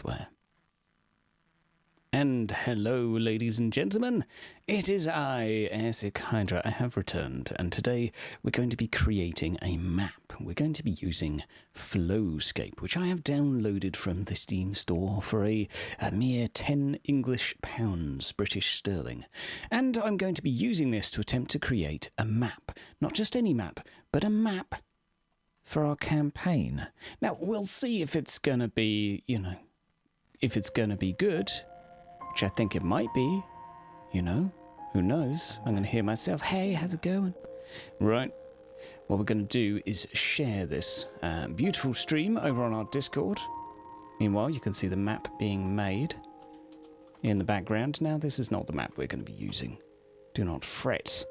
software. And hello, ladies and gentlemen, it is I, Achaidh. I have returned, and today we're going to be creating a map. We're going to be using Flowscape, which I have downloaded from the Steam store for a mere £10 English, British sterling. And I'm going to be using this to attempt to create a map. Not just any map, but a map for our campaign. Now, we'll see if it's going to be, if it's going to be good, which I think it might be, who knows? I'm going to hear myself, hey, how's it going? Right, what we're going to do is share this beautiful stream over on our Discord. Meanwhile, you can see the map being made in the background. Now, this is not the map we're going to be using. Do not fret.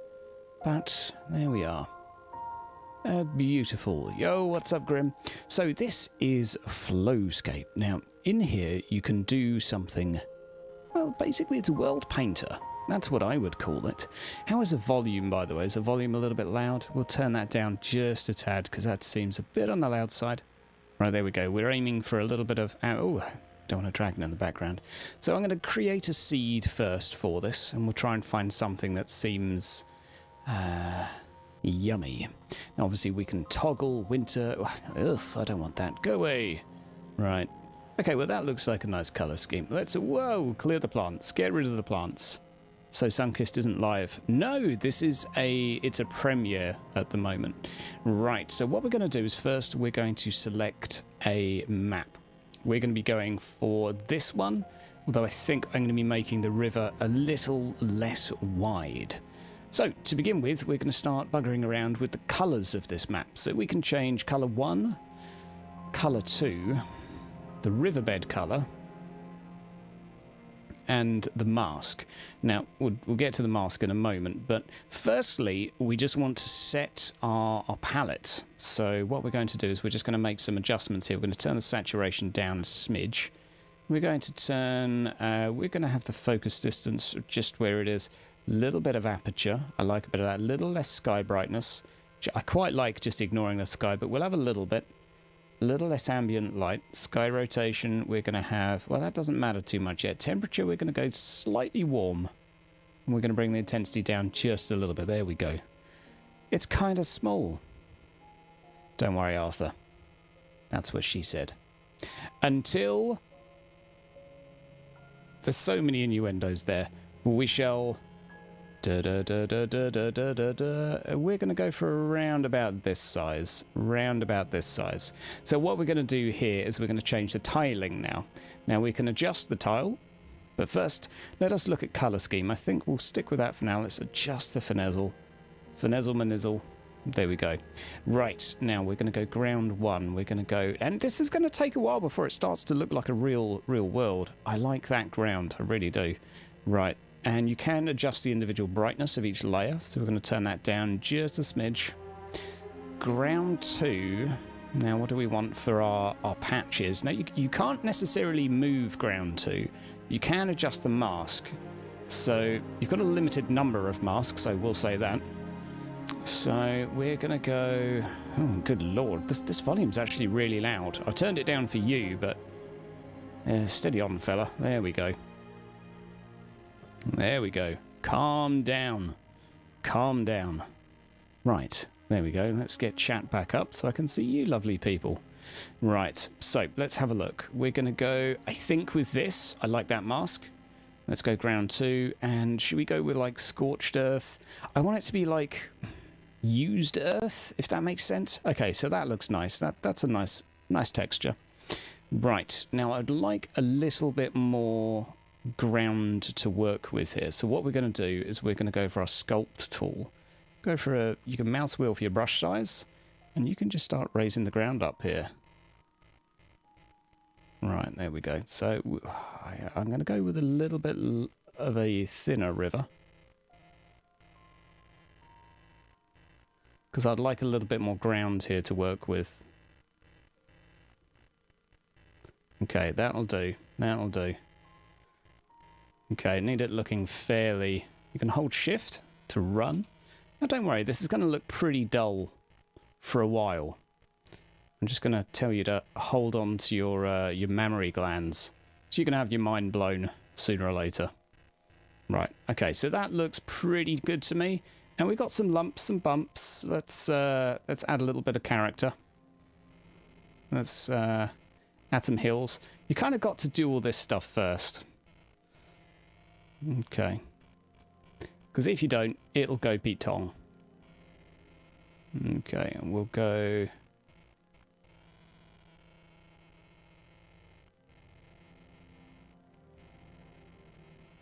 But there we are. Beautiful. Yo, what's up, Grim? So this is Flowscape. Now, in here, you can do something. Well, basically it's a world painter. That's what I would call it. How is the volume, by the way? Is the volume a little bit loud? We'll turn that down just a tad, because that seems a bit on the loud side. Right, there we go. We're aiming for a little bit of... Oh, don't want a dragon in the background. So I'm going to create a seed first for this, and we'll try and find something that seems... yummy. Now, obviously, we can toggle winter... Ugh, I don't want that. Go away. Right. Okay, well, that looks like a nice colour scheme. Let's, whoa, clear the plants. Get rid of the plants. So Sunkist isn't live. No, this is it's a premiere at the moment. Right, so what we're going to do is first we're going to select a map. We're going to be going for this one, although I think I'm going to be making the river a little less wide. So, to begin with, we're going to start buggering around with the colours of this map. So we can change colour 1, colour 2... the riverbed colour, and the mask. Now, we'll get to the mask in a moment, but firstly, we just want to set our palette. So what we're going to do is we're just going to make some adjustments here. We're going to turn the saturation down a smidge. We're going to turn, we're going to have the focus distance just where it is. A little bit of aperture. I like a bit of that. A little less sky brightness. I quite like just ignoring the sky, but we'll have a little bit. A little less ambient light. Sky rotation, we're going to have... Well, that doesn't matter too much yet. Temperature, we're going to go slightly warm. And we're going to bring the intensity down just a little bit. There we go. It's kind of small. Don't worry, Arthur. That's what she said. Until... There's so many innuendos there. We shall... We're going to go for around about this size. Round about this size. So what we're going to do here is we're going to change the tiling now. Now we can adjust the tile, but first let us look at colour scheme. I think we'll stick with that for now. Let's adjust the finessel. Finessel manizzle. There we go. Right, now we're going to go ground 1. We're going to go... And this is going to take a while before it starts to look like a real world. I like that ground. I really do. Right. And you can adjust the individual brightness of each layer. So we're going to turn that down just a smidge. Ground 2. Now, what do we want for our patches? Now, you can't necessarily move ground 2. You can adjust the mask. So you've got a limited number of masks, I will say that. So we're going to go... Oh, good lord. This volume's actually really loud. I've turned it down for you, but... steady on, fella. There we go. There we go. Calm down. Calm down. Right. There we go. Let's get chat back up so I can see you lovely people. Right. So let's have a look. We're going to go, I think, with this. I like that mask. Let's go ground 2. And should we go with like scorched earth? I want it to be like used earth, if that makes sense. Okay, so that looks nice. That's a nice texture. Right. Now I'd like a little bit more ground to work with here. So what we're going to do is we're going to go for our sculpt tool. Go for you can mouse wheel for your brush size, and you can just start raising the ground up here. Right, there we go. So I'm going to go with a little bit of a thinner river, because I'd like a little bit more ground here to work with. Okay, that'll do. That'll do. Okay, need it looking fairly... You can hold shift to run. Now don't worry, this is going to look pretty dull for a while. I'm just going to tell you to hold on to your mammary glands So you're going to have your mind blown sooner or later. Right, okay, so that looks pretty good to me. And we've got some lumps and bumps. Let's add a little bit of character. Let's add some hills. You kind of got to do all this stuff first. Okay. Because if you don't, it'll go Pete Tong. Okay, and we'll go...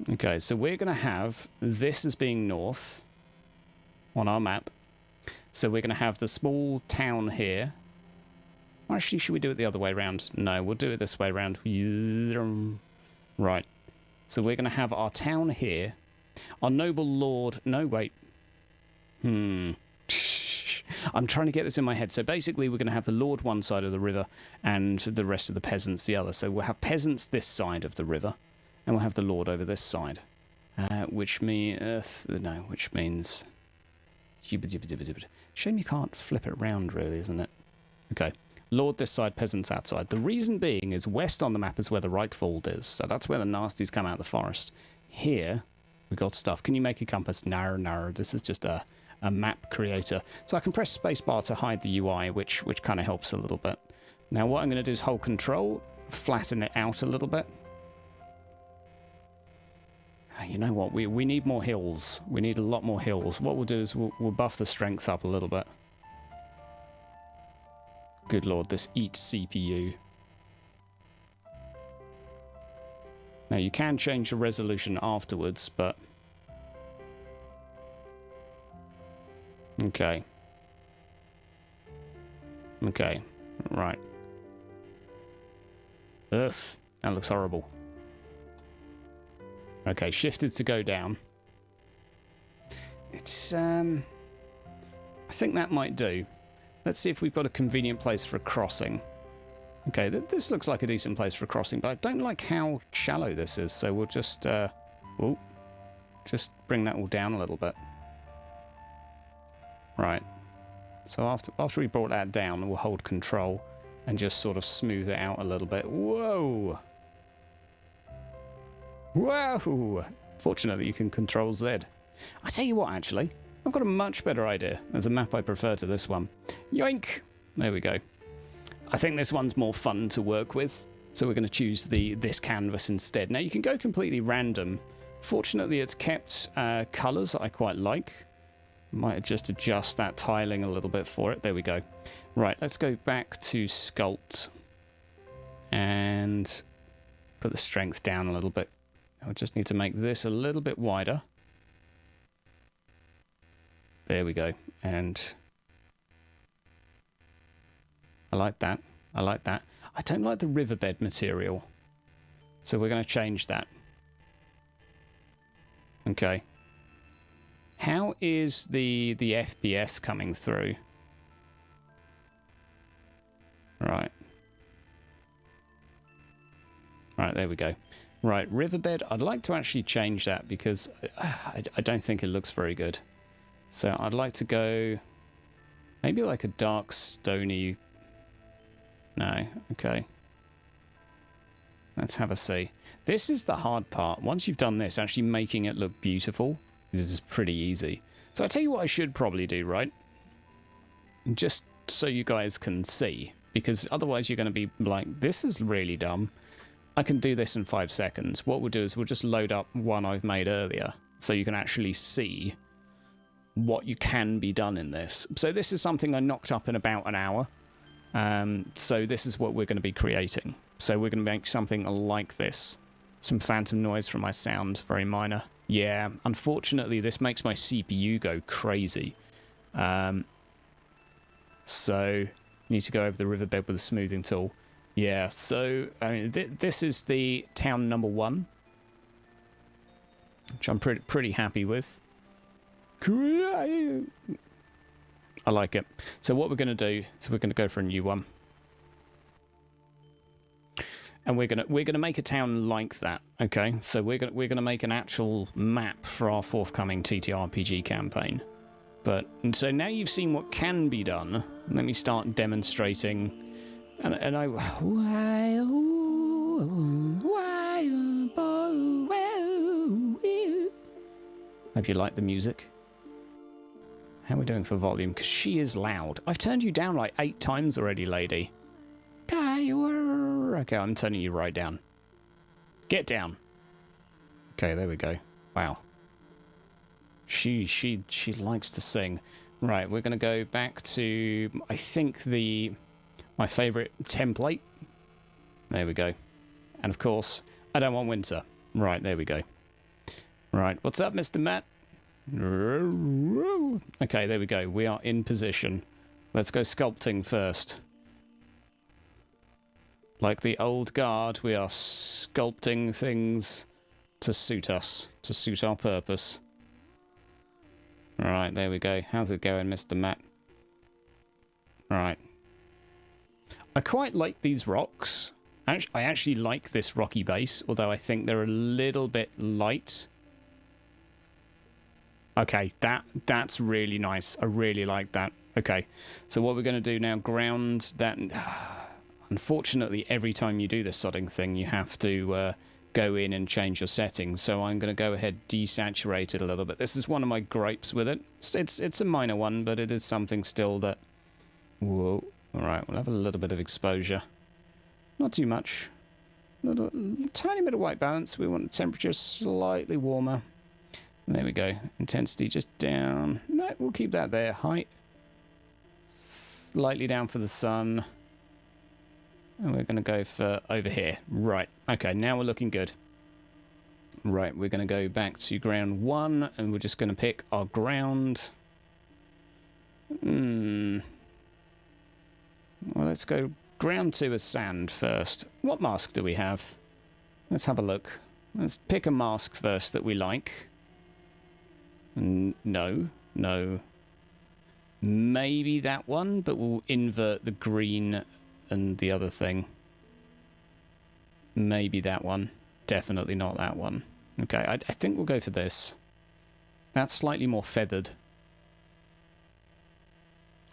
Okay, so we're going to have this as being north on our map. So we're going to have the small town here. Actually, should we do it the other way around? No, we'll do it this way around. Right. So we're going to have our town here. Our noble lord... No, wait. I'm trying to get this in my head. So basically, we're going to have the lord one side of the river and the rest of the peasants the other. So we'll have peasants this side of the river. And we'll have the lord over this side. Which means... which means... Shame you can't flip it around, really, isn't it? Okay. Lord this side, peasants that side. The reason being is west on the map is where the Reichwald is. So that's where the nasties come out of the forest. Here, we've got stuff. Can you make a compass? No. This is just a map creator. So I can press spacebar to hide the UI, which kind of helps a little bit. Now what I'm going to do is hold control, flatten it out a little bit. You know what? We need more hills. We need a lot more hills. What we'll do is we'll buff the strength up a little bit. Good lord, this eats CPU. Now you can change the resolution afterwards, but... Okay. Okay, right. Ugh, that looks horrible. Okay, shifted to go down. It's, I think that might do. Let's see if we've got a convenient place for a crossing. Okay, this looks like a decent place for a crossing, but I don't like how shallow this is, so we'll just, just bring that all down a little bit. Right. So after we brought that down, we'll hold control and just sort of smooth it out a little bit. Whoa! Whoa! Fortunately, you can control Z. I tell you what, actually, I've got a much better idea. There's a map I prefer to this one. Yoink! There we go. I think this one's more fun to work with, so we're going to choose this canvas instead. Now, you can go completely random. Fortunately, it's kept colours that I quite like. Might just adjust that tiling a little bit for it. There we go. Right, let's go back to sculpt and put the strength down a little bit. I just need to make this a little bit wider. There we go. And I like that. I like that. I don't like the riverbed material, so we're going to change that. Okay. How is the FPS coming through? Right. Right, there we go. Right, riverbed. I'd like to actually change that because I don't think it looks very good. So I'd like to go maybe like a dark stony... No, okay. Let's have a see. This is the hard part. Once you've done this, actually making it look beautiful, this is pretty easy. So I tell you what I should probably do, right? Just so you guys can see, because otherwise you're going to be like, this is really dumb. I can do this in 5 seconds. What we'll do is we'll just load up one I've made earlier, so you can actually see what you can be done in this. So this is something I knocked up in about an hour. So this is what we're going to be creating. So we're going to make something like this. Some phantom noise from my sound, very minor. Yeah, unfortunately this makes my CPU go crazy. So need to go over the riverbed with a smoothing tool. Yeah, so I mean, this is the town number 1, which I'm pretty happy with. I like it. So what we're going to do is we're going to go for a new one, and we're gonna make a town like that. Okay, so we're gonna make an actual map for our forthcoming TTRPG campaign. And so now you've seen what can be done. Let me start demonstrating. And I... Hope you like the music. How are we doing for volume? Because she is loud. I've turned you down like 8 times already, lady. Okay, I'm turning you right down. Get down. Okay, there we go. Wow. She likes to sing. Right, we're going to go back to, I think, my favourite template. There we go. And of course, I don't want winter. Right, there we go. Right, what's up, Mr. Matt? Okay, there we go. We are in position. Let's go sculpting first. Like the old guard, we are sculpting things to suit us, to suit our purpose. Right, there we go. How's it going, Mr. Matt? Right. I quite like these rocks. I actually like this rocky base, although I think they're a little bit light. Okay, that's really nice. I really like that. Okay, so what we're going to do now, ground that. Unfortunately, every time you do this sodding thing, you have to go in and change your settings. So I'm going to go ahead, desaturate it a little bit. This is one of my gripes with it. It's a minor one, but it is something still that... Whoa. All right, we'll have a little bit of exposure. Not too much. Tiny bit of white balance. We want the temperature slightly warmer. There we go. Intensity just down. No, we'll keep that there. Height slightly down for the sun. And we're going to go for over here. Right. Okay, now we're looking good. Right, we're going to go back to ground 1, and we're just going to pick our ground. Well, let's go ground 2 as sand first. What mask do we have? Let's have a look. Let's pick a mask first that we like. No. Maybe that one, but we'll invert the green and the other thing. Maybe that one. Definitely not that one. Okay, I think we'll go for this. That's slightly more feathered.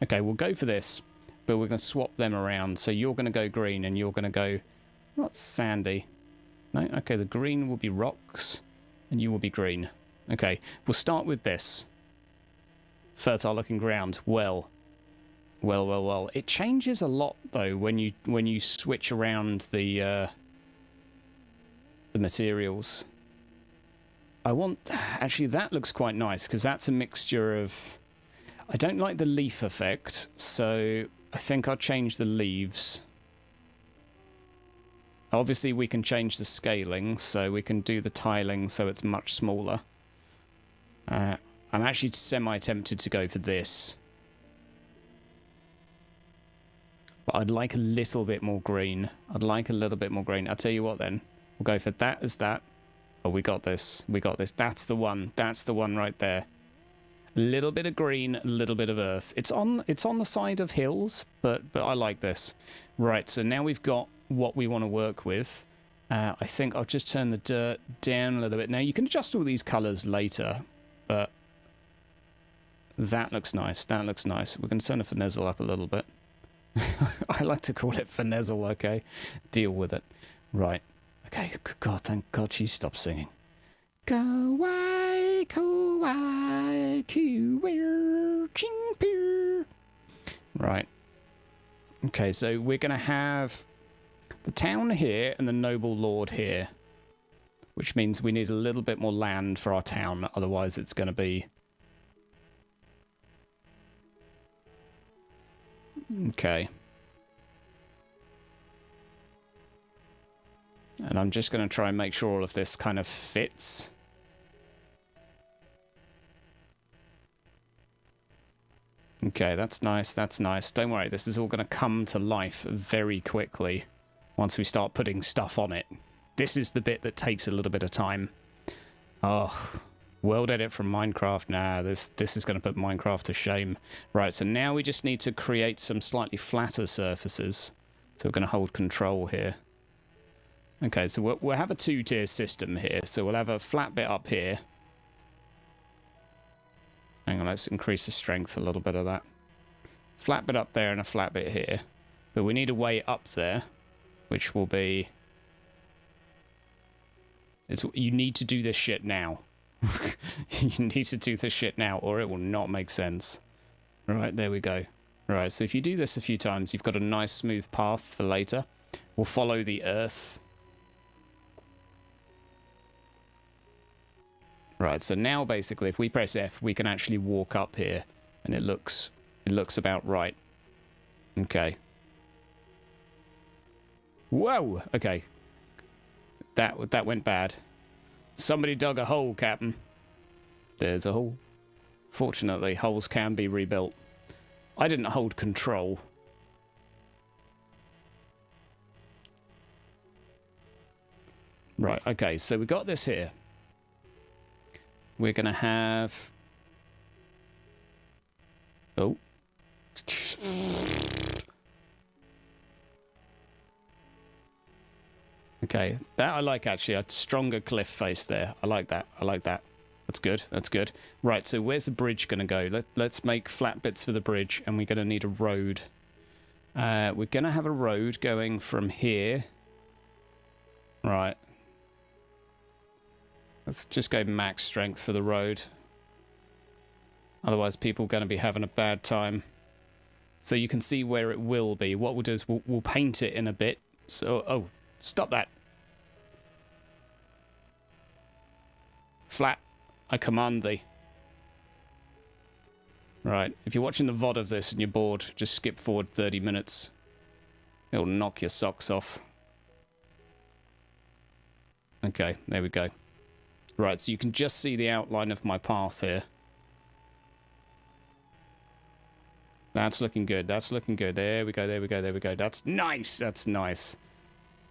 Okay, we'll go for this, but we're going to swap them around. So you're going to go green and you're going to go... Not sandy. No? Okay, the green will be rocks and you will be green. Okay, we'll start with this. Fertile looking ground. Well. It changes a lot though when you switch around the materials. Actually, that looks quite nice because that's a mixture of... I don't like the leaf effect, so I think I'll change the leaves. Obviously, we can change the scaling, so we can do the tiling so it's much smaller. I'm actually semi-tempted to go for this. But I'd like a little bit more green. I'll tell you what then. We'll go for that as that. Oh, we got this. That's the one. That's the one right there. A little bit of green, a little bit of earth. It's on the side of hills, but I like this. Right, so now we've got what we want to work with. I think I'll just turn the dirt down a little bit. Now, you can adjust all these colours later, but that looks nice. We're going to turn the finessel up a little bit. I like to call it finessel, okay? Deal with it. Right. Okay, God, thank God she stopped singing. Kawaii, kawaii, kuwer, ching, peer. Right. Okay, so we're going to have the town here and the noble lord here, which means we need a little bit more land for our town, otherwise it's going to be... Okay. And I'm just going to try and make sure all of this kind of fits. Okay, that's nice, that's nice. Don't worry, this is all going to come to life very quickly once we start putting stuff on it. This is the bit that takes a little bit of time. Oh, world edit from Minecraft. Nah, this is going to put Minecraft to shame. Right, so now we just need to create some slightly flatter surfaces. So we're going to hold control here. Okay, so we'll have a two-tier system here. So we'll have a flat bit up here. Hang on, let's increase the strength a little bit of that. Flat bit up there and a flat bit here. But we need a way up there, which will be... you need to do this shit now. You need to do this shit now or it will not make sense. Right, there we go. Right, so if you do this a few times, you've got a nice smooth path for later. We'll follow the earth. Right, so now basically if we press F, we can actually walk up here and it looks about right. Okay. Whoa! Okay. That went bad. Somebody dug a hole, Captain. There's a hole. Fortunately, holes can be rebuilt. I didn't hold control. Right, okay, so we got this here. We're going to have... Oh. Okay, that I like actually. A stronger cliff face there. I like that. I like that. That's good. That's good. Right, so where's the bridge going to go? Let's make flat bits for the bridge, and we're going to need a road. We're going to have a road going from here. Right. Let's just go max strength for the road. Otherwise, people are going to be having a bad time. So you can see where it will be. What we'll do is we'll paint it in a bit. So, oh, stop that. Flat. I command thee. Right, if you're watching the VOD of this and you're bored, just skip forward 30 minutes. It'll knock your socks off. Okay, there we go. Right, so you can just see the outline of my path here. That's looking good, that's looking good. There we go, there we go, there we go. That's nice, that's nice.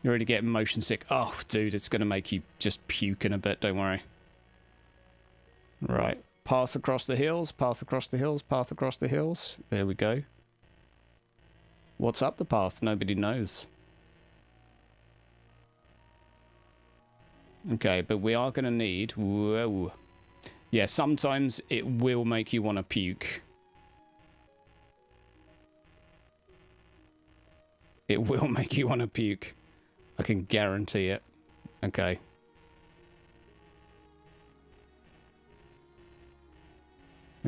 You're already getting motion sick. Oh, dude, it's going to make you just puke in a bit, don't worry. Right, path across the hills, path across the hills, path across the hills. There we go. What's up the path? Nobody knows. Okay, but we are going to need... Whoa. Yeah, sometimes it will make you want to puke. It will make you want to puke. I can guarantee it. Okay.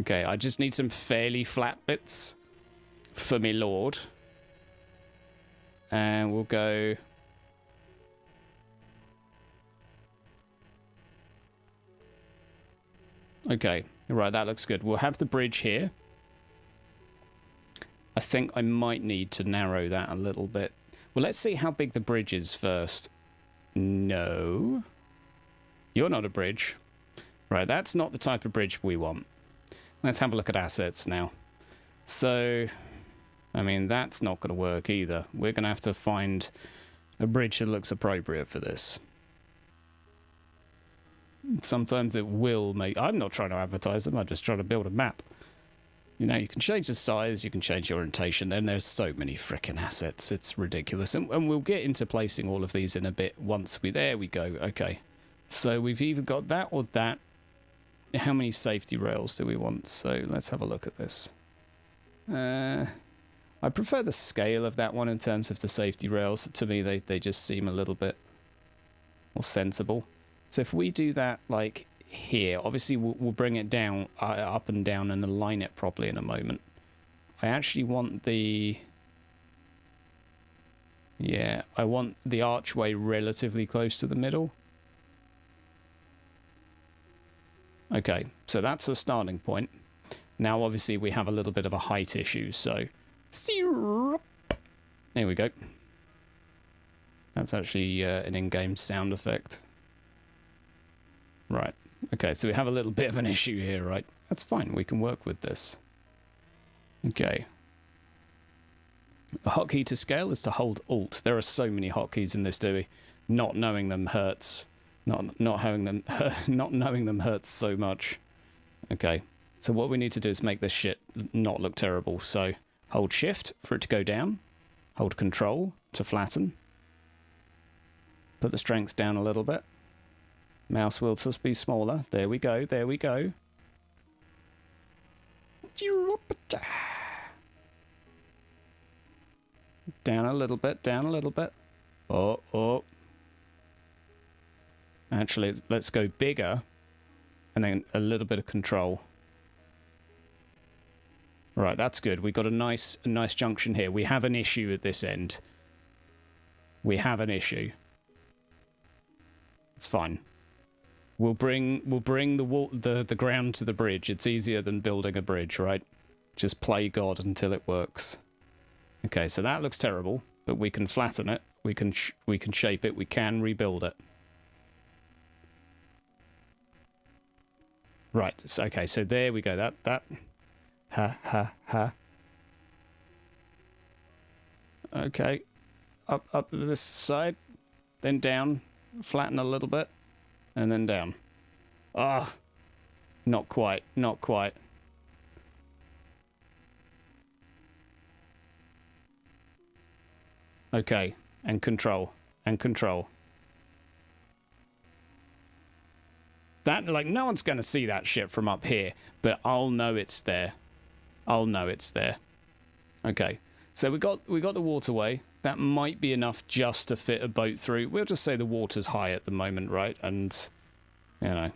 Okay, I just need some fairly flat bits for me lord. And we'll go... Okay, right, that looks good. We'll have the bridge here. I think I might need to narrow that a little bit. Well, let's see how big the bridge is first. No. You're not a bridge. Right, that's not the type of bridge we want. Let's have a look at assets now. So, I mean, that's not going to work either. We're going to have to find a bridge that looks appropriate for this. Sometimes it will make... I'm not trying to advertise them, I'm just trying to build a map. You know, you can change the size, you can change the orientation, and there's so many frickin' assets. It's ridiculous. And we'll get into placing all of these in a bit once we... There we go. Okay. So we've either got that or that. How many safety rails do we want? So let's have a look at this. I prefer the scale of that one in terms of the safety rails. To me, they just seem a little bit more sensible. So if we do that like here, obviously we'll bring it down, up and down and align it properly in a moment. I actually want the... Yeah, I want the archway relatively close to the middle. Okay, so that's the starting point. Now, obviously, we have a little bit of a height issue, so... There we go. That's actually an in-game sound effect. Right. Okay, so we have a little bit of an issue here, right? That's fine, we can work with this. Okay. The hotkey to scale is to hold Alt. There are so many hotkeys in this, Dewey. Not knowing them hurts. Not having them, not knowing them hurts so much. Okay, so what we need to do is make this shit not look terrible. So hold Shift for it to go down. Hold Control to flatten. Put the strength down a little bit. Mouse wheel to be smaller. There we go. There we go. Down a little bit. Down a little bit. Oh. Actually, let's go bigger and then a little bit of control. Right, that's good. We've got a nice junction here. We have an issue at this end. We have an issue. It's fine. We'll bring the ground to the bridge. It's easier than building a bridge, right? Just play God until it works. Okay, so that looks terrible, but we can flatten it. We can shape it. We can rebuild it. Right. So, okay. So there we go. That. Ha. Okay. Up this side, then down, flatten a little bit, and then down. Ah, not quite. Not quite. Okay, and control, and control. That, like, no one's going to see that shit from up here, but I'll know it's there. I'll know it's there. Okay, so we got the waterway. That might be enough just to fit a boat through. We'll just say the water's high at the moment, right? And, you know,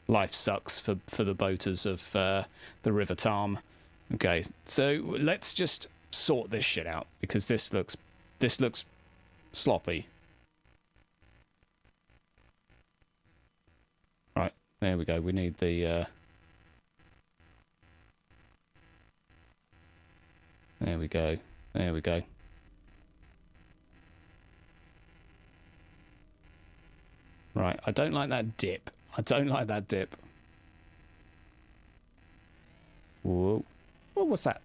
life sucks for the boaters of the River Tarm. Okay, so let's just sort this shit out, because this looks sloppy. Right, there we go. We need the there we go. There we go. Right, I don't like that dip. I don't like that dip. Whoa. What was that?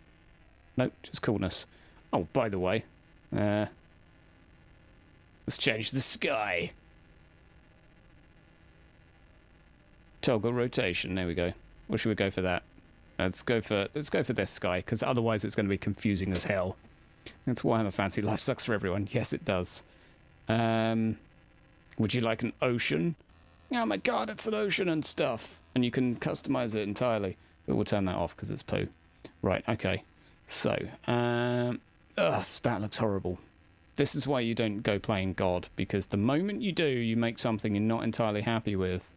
No, just coolness. Oh, by the way, let's change the sky. Toggle rotation. There we go. Or should we go for that? Let's go for this sky, because otherwise it's going to be confusing as hell. That's why I'm a fancy life sucks for everyone. Yes, it does. Would you like an ocean? Oh my god, it's an ocean and stuff. And you can customize it entirely. But we'll turn that off because it's poo. Right, okay. So, ugh, that looks horrible. This is why you don't go playing God, because the moment you do, you make something you're not entirely happy with.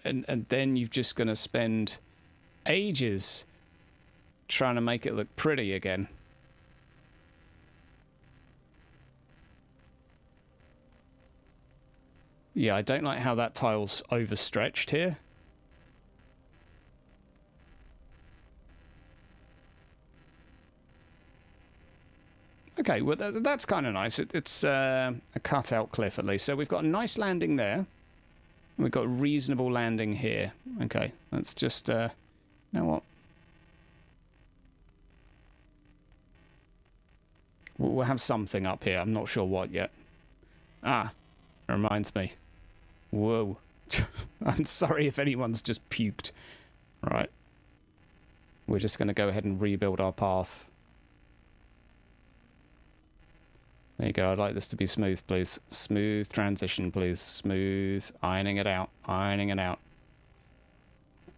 And then you're just going to spend ages trying to make it look pretty again. Yeah, I don't like how that tile's overstretched here. Okay, well, that's kind of nice. It's a cut-out cliff, at least. So we've got a nice landing there. We've got a reasonable landing here. Okay, let's just... you know what? We'll have something up here. I'm not sure what yet. Ah, reminds me. Whoa. I'm sorry if anyone's just puked. Right. We're just going to go ahead and rebuild our path. There you go. I'd like this to be smooth, please. Smooth transition, please. Smooth. Ironing it out. Ironing it out.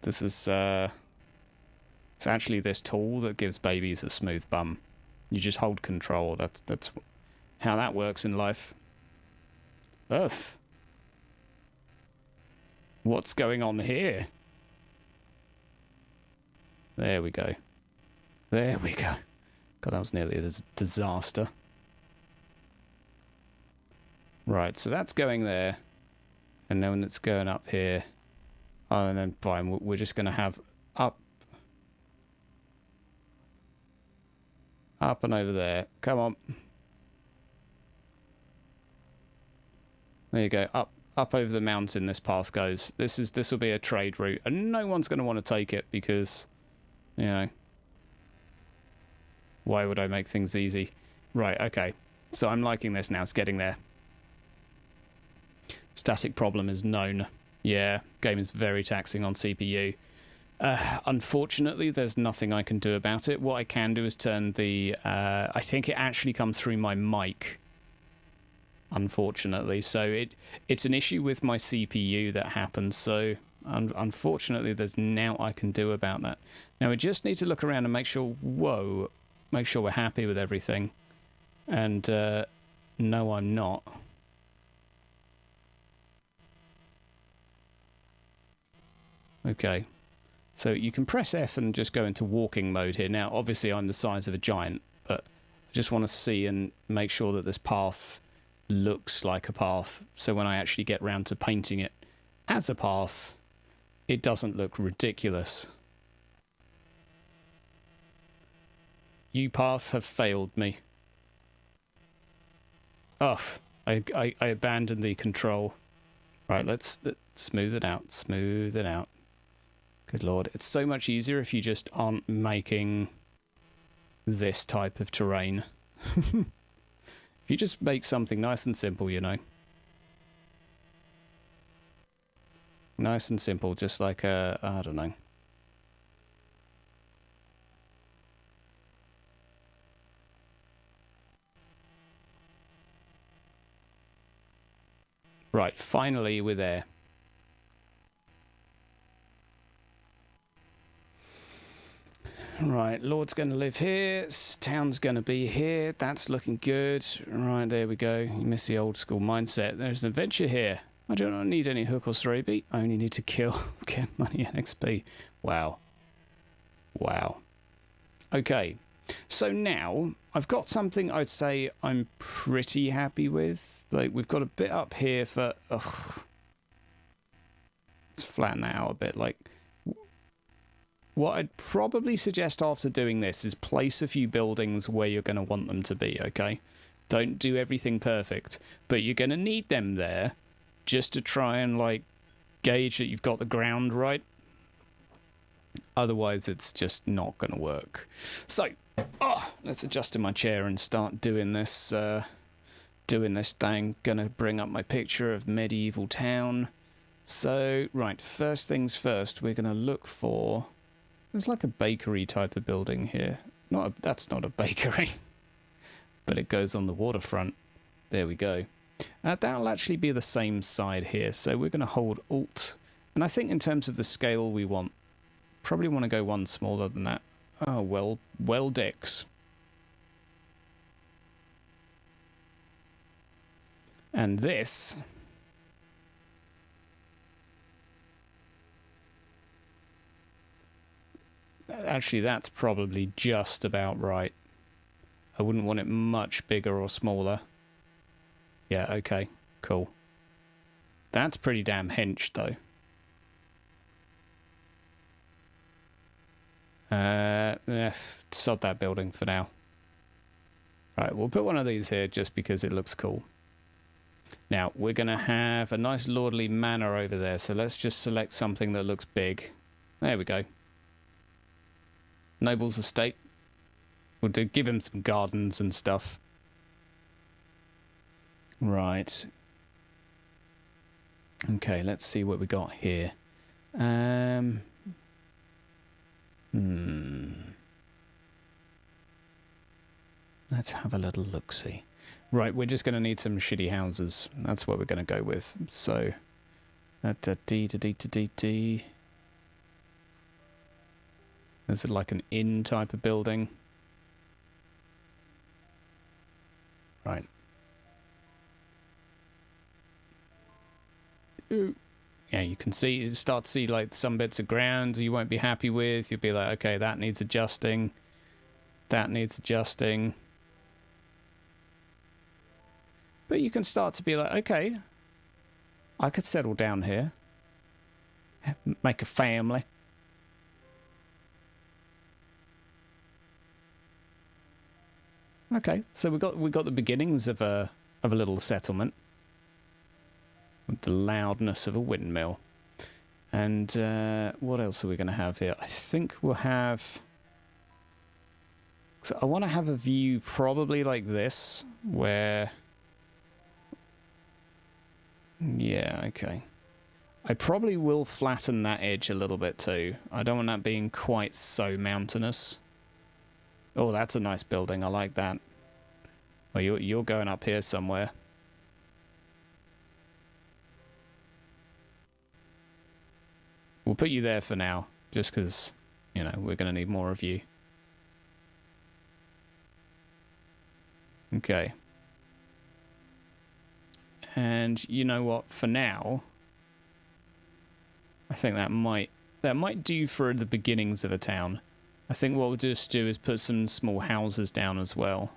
This is, it's actually this tool that gives babies a smooth bum. You just hold control. That's how that works in life. Earth. What's going on here? There we go. There we go. God, that was nearly a disaster. Right, so that's going there. And then it's going up here. Oh, and then fine, we're just going to have up. Up and over there. Come on. There you go. Up over the mountain this path goes. This will be a trade route. And no one's going to want to take it because, you know, why would I make things easy? Right, okay. So I'm liking this now. It's getting there. Static problem is known. Yeah, game is very taxing on CPU. Unfortunately, there's nothing I can do about it. What I can do is turn the... I think it actually comes through my mic, unfortunately. So it's an issue with my CPU that happens. So unfortunately, there's now I can do about that. Now, we just need to look around and make sure... Whoa. Make sure we're happy with everything. And no, I'm not. Okay. So you can press F and just go into walking mode here. Now, obviously, I'm the size of a giant, but I just want to see and make sure that this path looks like a path. So when I actually get round to painting it as a path, it doesn't look ridiculous. You path have failed me. Oh, I abandoned the control. Right, let's smooth it out. Smooth it out. Good lord. It's so much easier if you just aren't making this type of terrain. If you just make something nice and simple, you know. Nice and simple, just like a, I don't know. Right, finally we're there. Right, Lord's going to live here, town's going to be here, that's looking good. Right, there we go. You miss the old school mindset. There's an adventure here. I do not need any hook or stray beat. I only need to kill, get money and XP. Wow. Wow. Okay, so now I've got something I'd say I'm pretty happy with. Like, we've got a bit up here for... Ugh. Let's flatten that out a bit. Like, what I'd probably suggest after doing this is place a few buildings where you're going to want them to be, okay? Don't do everything perfect, but you're going to need them there just to try and, like, gauge that you've got the ground right. Otherwise, it's just not going to work. So, let's adjust in my chair and start doing this... doing this thing. Gonna bring up my picture of medieval town. So, right, first things first, we're gonna look for... There's like a bakery type of building here. That's not a bakery. But it goes on the waterfront. There we go. That'll actually be the same side here. So we're gonna hold Alt. And I think in terms of the scale we want, probably want to go one smaller than that. Oh, well dicks. And this actually, that's probably just about right. I wouldn't want it much bigger or smaller. Yeah, okay, cool. That's pretty damn hinged, though. Sod that building for now. Right, we'll put one of these here just because it looks cool. Now, we're going to have a nice lordly manor over there, so let's just select something that looks big. There we go. Noble's estate. We'll give him some gardens and stuff. Right. Okay, let's see what we got here. Let's have a little look-see. Right, we're just going to need some shitty houses. That's what we're going to go with. So, D. Is it like an inn type of building? Right. Ooh. Yeah, you can see, you start to see like some bits of ground you won't be happy with. You'll be like, okay, that needs adjusting. That needs adjusting. But you can start to be like, okay, I could settle down here. Make a family. Okay, so we got the beginnings of a little settlement with the loudness of a windmill. And what else are we going to have here? I think we'll have... So I want to have a view probably like this, where... Yeah, okay. I probably will flatten that edge a little bit too. I don't want that being quite so mountainous. Oh, that's a nice building. I like that. Well, you're going up here somewhere. We'll put you there for now, just because, you know, we're going to need more of you. Okay. And you know what? For now, I think that might That might do for the beginnings of a town. I think what we'll just do is put some small houses down as well.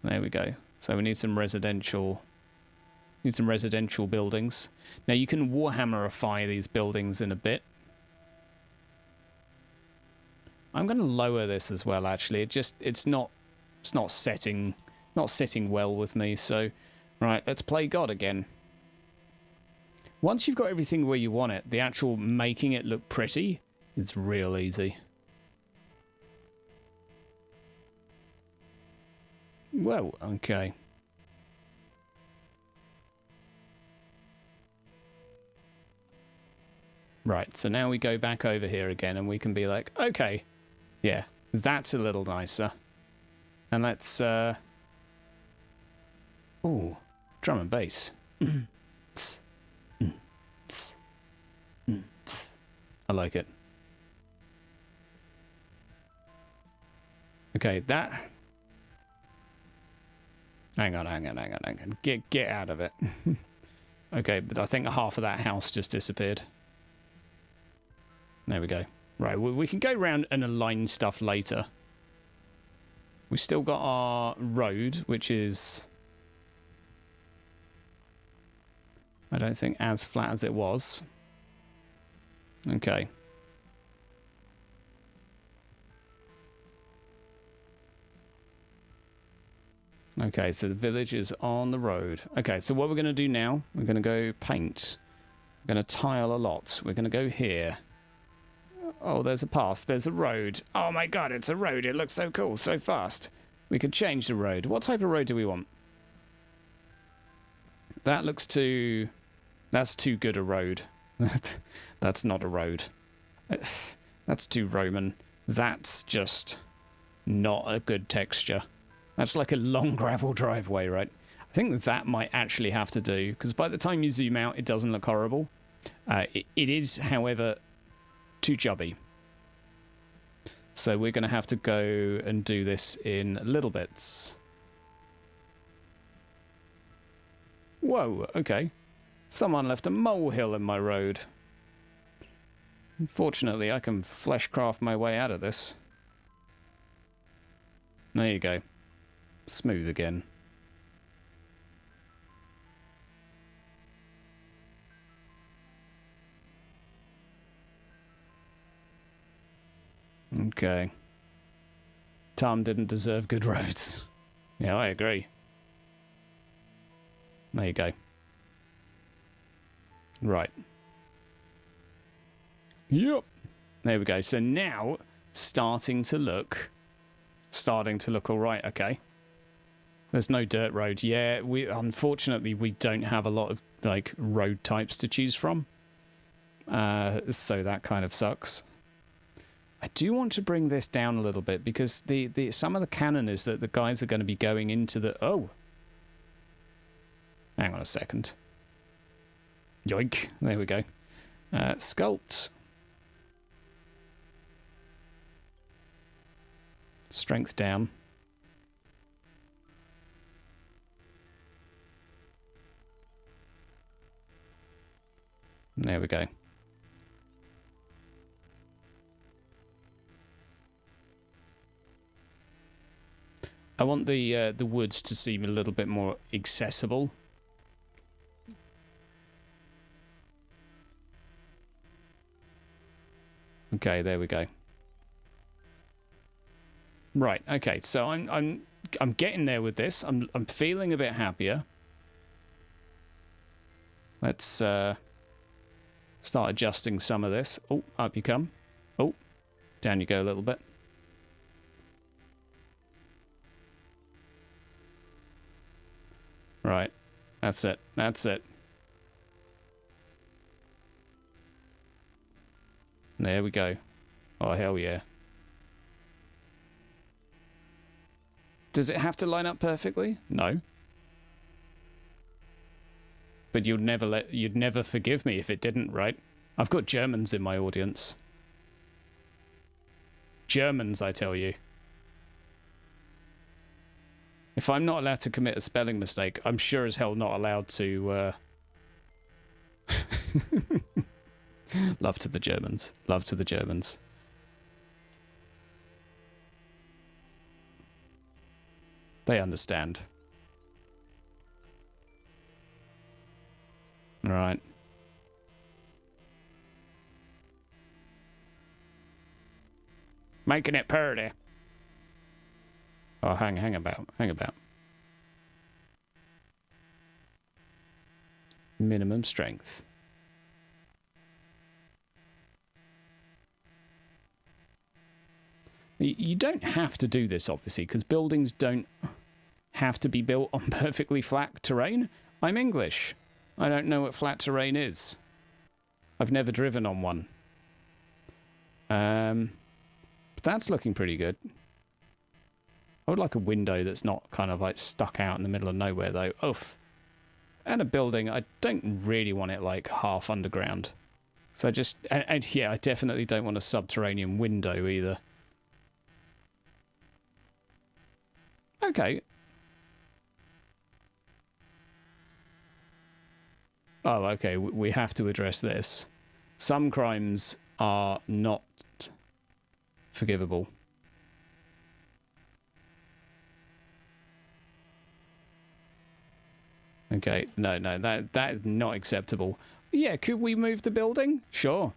There we go. So we need some residential buildings. Now you can Warhammerify these buildings in a bit. I'm going to lower this as well, actually. It's not setting well with me. So, right, let's play God again. Once you've got everything where you want it, the actual making it look pretty is real easy. Whoa, okay. Right, so now we go back over here again and we can be like, okay, yeah, that's a little nicer. And let's, ooh, drum and bass. I like it. Okay, that... Hang on. Get out of it. Okay, but I think half of that house just disappeared. There we go. Right, we can go around and align stuff later. We've still got our road, which is... I don't think as flat as it was. Okay. Okay, so the village is on the road. Okay, so what we're going to do now, we're going to go paint. We're going to tile a lot. We're going to go here. Oh, there's a path. There's a road. Oh my god, it's a road. It looks so cool, so fast. We could change the road. What type of road do we want? That looks too... That's too good a road. That's not a road. That's too Roman. That's just not a good texture. That's like a long gravel driveway, right? I think that might actually have to do, because by the time you zoom out, it doesn't look horrible. It is, however, too chubby. So we're going to have to go and do this in little bits. Whoa, okay. Someone left a molehill in my road. Unfortunately, I can fleshcraft my way out of this. There you go. Smooth again. Okay. Tom didn't deserve good roads. Yeah, I agree. There you go. Right. Yep. There we go. So now, starting to look all right. Okay. There's no dirt road. Yeah, unfortunately we don't have a lot of like road types to choose from. So that kind of sucks. I do want to bring this down a little bit because some of the canon is that the guys are going to be going into the... Oh. Hang on a second. Yoink. There we go. Sculpt. Strength down. There we go. I want the woods to seem a little bit more accessible. Okay, there we go. Right. Okay. So I'm getting there with this. I'm feeling a bit happier. Let's start adjusting some of this. Oh, up you come. Oh, down you go a little bit. Right. That's it. That's it. There we go. Oh, hell yeah. Does it have to line up perfectly? No. But you'd never forgive me if it didn't, right? I've got Germans in my audience. Germans, I tell you. If I'm not allowed to commit a spelling mistake, I'm sure as hell not allowed to Love to the Germans. Love to the Germans. They understand. Right. Making it pretty. Oh, hang about. Minimum strength. You don't have to do this, obviously, because buildings don't have to be built on perfectly flat terrain. I'm English. I don't know what flat terrain is. I've never driven on one. But that's looking pretty good. I would like a window that's not kind of like stuck out in the middle of nowhere, though. Oof. And a building, I don't really want it like half underground. So and yeah, I definitely don't want a subterranean window either. Okay. Oh, okay, we have to address this. Some crimes are not forgivable. Okay, no, that is not acceptable. Yeah, could we move the building? Sure.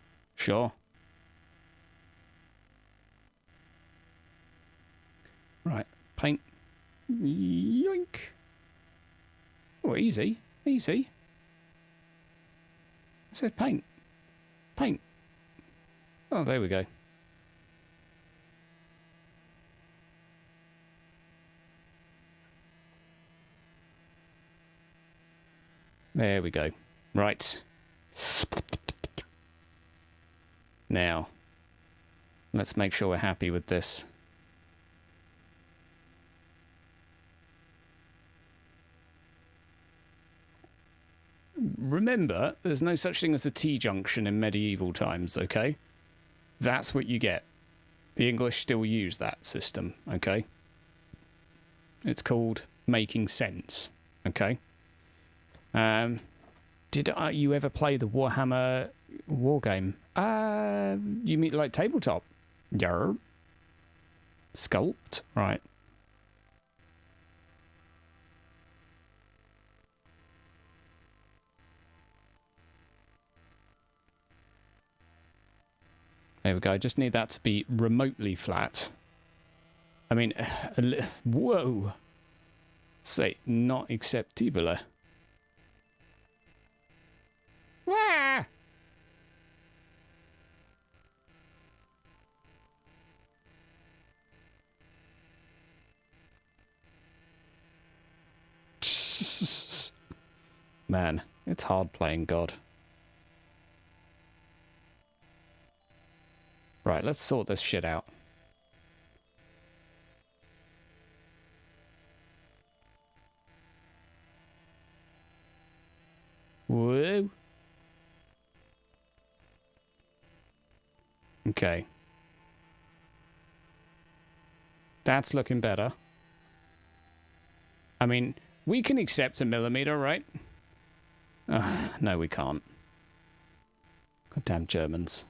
Right, paint. Yoink. Oh, easy. I said paint. Oh, there we go. There we go. Right. Now, let's make sure we're happy with this. Remember, there's no such thing as a T-junction in medieval times, okay? That's what you get. The English still use that system, okay? It's called making sense, okay? Did you ever play the Warhammer war game? You mean like tabletop? Yarr. Sculpt? Right. There we go. I just need that to be remotely flat. I mean, whoa. Say, not acceptable. Ah! Man, it's hard playing God. Right, let's sort this shit out. Whoa. Okay. That's looking better. I mean, we can accept a millimeter, right? No, we can't. Goddamn Germans.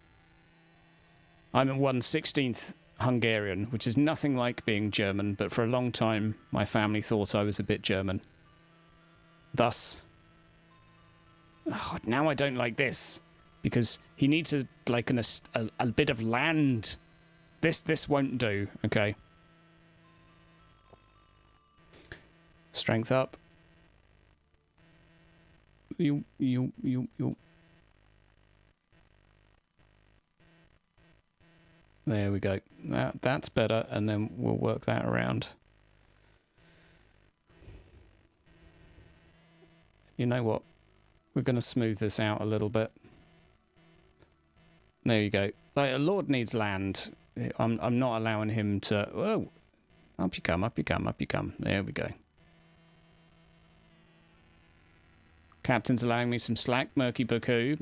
I'm at 1/16th Hungarian, which is nothing like being German, but for a long time, my family thought I was a bit German. Thus... Oh, now I don't like this. Because he needs a bit of land. This won't do, okay. Strength up. You. There we go. That's better, and then we'll work that around. You know what? We're going to smooth this out a little bit. There you go. Like, a lord needs land. I'm not allowing him to... Oh, up you come. There we go. Captain's allowing me some slack. Murky Baku.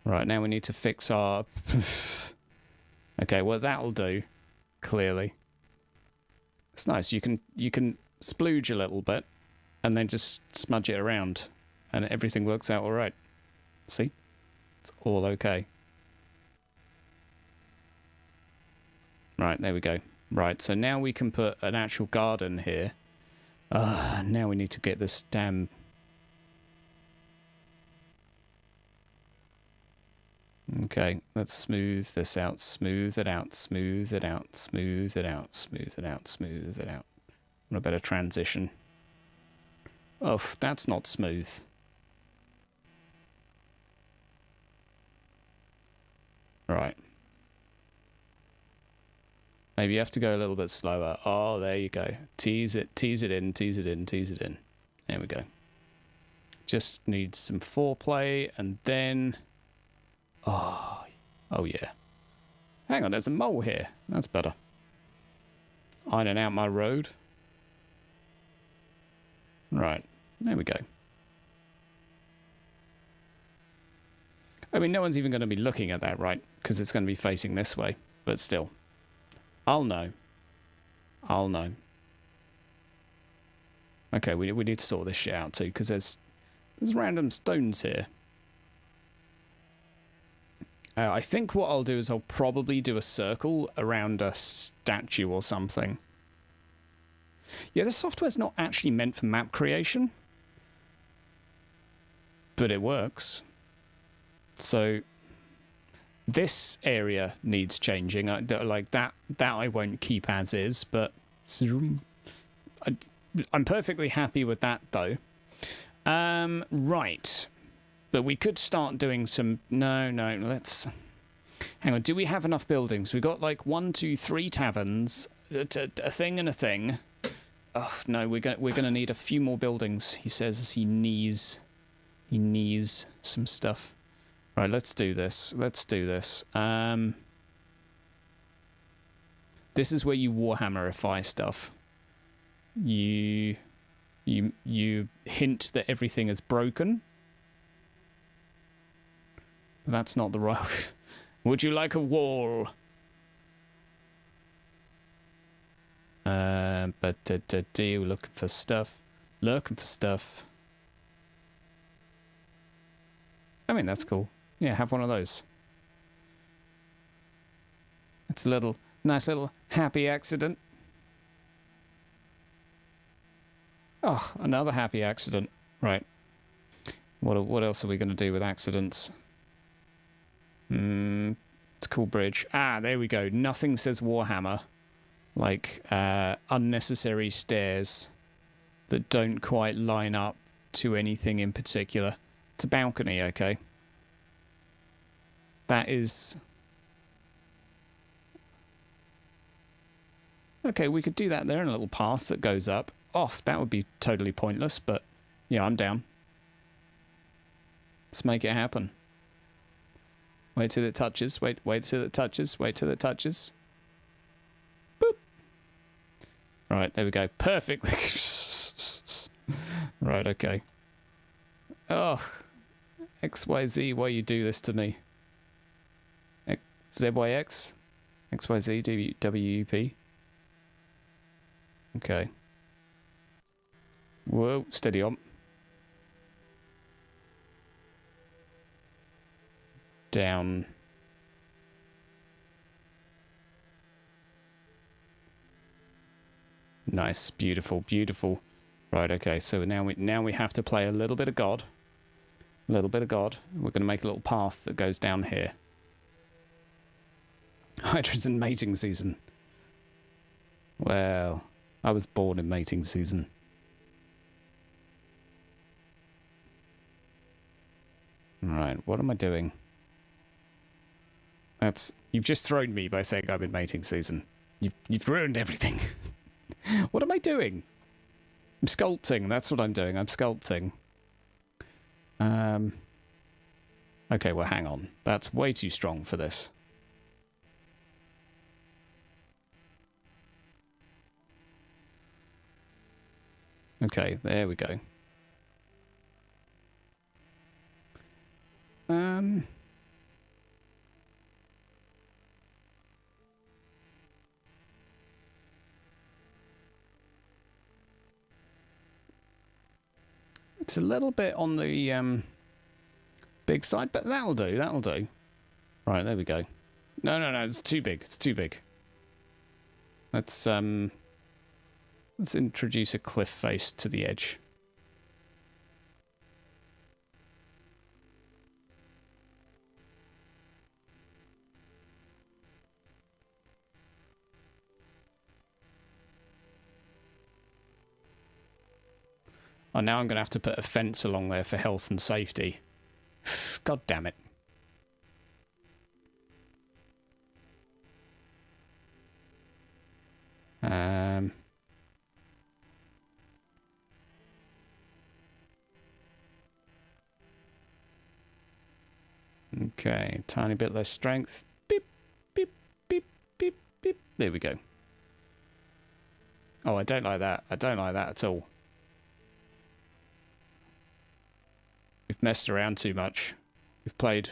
Right, now we need to fix our... Okay, well, that'll do. Clearly. It's nice. You can splooge a little bit, and then just smudge it around, and everything works out all right. See? It's all okay. Right, there we go. Right, so now we can put an actual garden here. Now we need to get this damn... Okay, let's smooth this out, smooth it out, smooth it out, smooth it out, smooth it out, smooth it out. Want a better transition. Oh, that's not smooth. Right. Maybe you have to go a little bit slower. Oh, there you go. Tease it in, tease it in, tease it in. There we go. Just needs some foreplay, and then... Oh yeah. Hang on, there's a mole here. That's better. Iron out my road. Right, there we go. I mean, no one's even going to be looking at that, right? Because it's going to be facing this way. But still. I'll know. I'll know. Okay, we need to sort this shit out too, because there's random stones here. I think what I'll do is I'll probably do a circle around a statue or something. Yeah, this software's not actually meant for map creation. But it works. So, this area needs changing. Like, that I won't keep as is, but... I'm perfectly happy with that, though. Right. But we could start doing some... No, let's... Hang on, do we have enough buildings? We've got, like, 1, 2, 3 taverns, a thing and a thing. Oh, no, we're gonna need a few more buildings, he says, as he needs some stuff. Right, let's do this. Let's do this. This is where you Warhammerify stuff. You hint that everything is broken. But that's not the right... Would you like a wall? But looking for stuff. Looking for stuff. I mean, that's cool. Yeah, have one of those. It's a nice little happy accident. Oh, another happy accident. Right. What else are we going to do with accidents? It's a cool bridge. Ah, there we go. Nothing says Warhammer. Like, unnecessary stairs that don't quite line up to anything in particular. It's a balcony, okay. That is... Okay, we could do that there in a little path that goes up. Off, that would be totally pointless, but yeah, I'm down. Let's make it happen. Wait till it touches, wait till it touches, wait till it touches. Boop! Right, there we go. Perfect! Right, okay. Oh, XYZ, why you do this to me? ZYX? XYZ, WUP? Okay. Whoa, steady on. Down. Nice, beautiful, beautiful. Right, okay, so now we have to play a little bit of God. A little bit of God. We're going to make a little path that goes down here. Hydra's in mating season. Well, I was born in mating season. Right, what am I doing? You've just thrown me by saying I'm in mating season. You've ruined everything. What am I doing? I'm sculpting, that's what I'm doing. I'm sculpting. Okay, well, hang on. That's way too strong for this. Okay, there we go. It's a little bit on the big side, but that'll do, that'll do. Right, there we go. No, no, no, it's too big, it's too big. Let's introduce a cliff face to the edge. Oh, now I'm going to have to put a fence along there for health and safety. God damn it. Okay, tiny bit less strength. Beep, beep, beep, beep, beep. There we go. Oh, I don't like that. I don't like that at all. We've messed around too much. We've played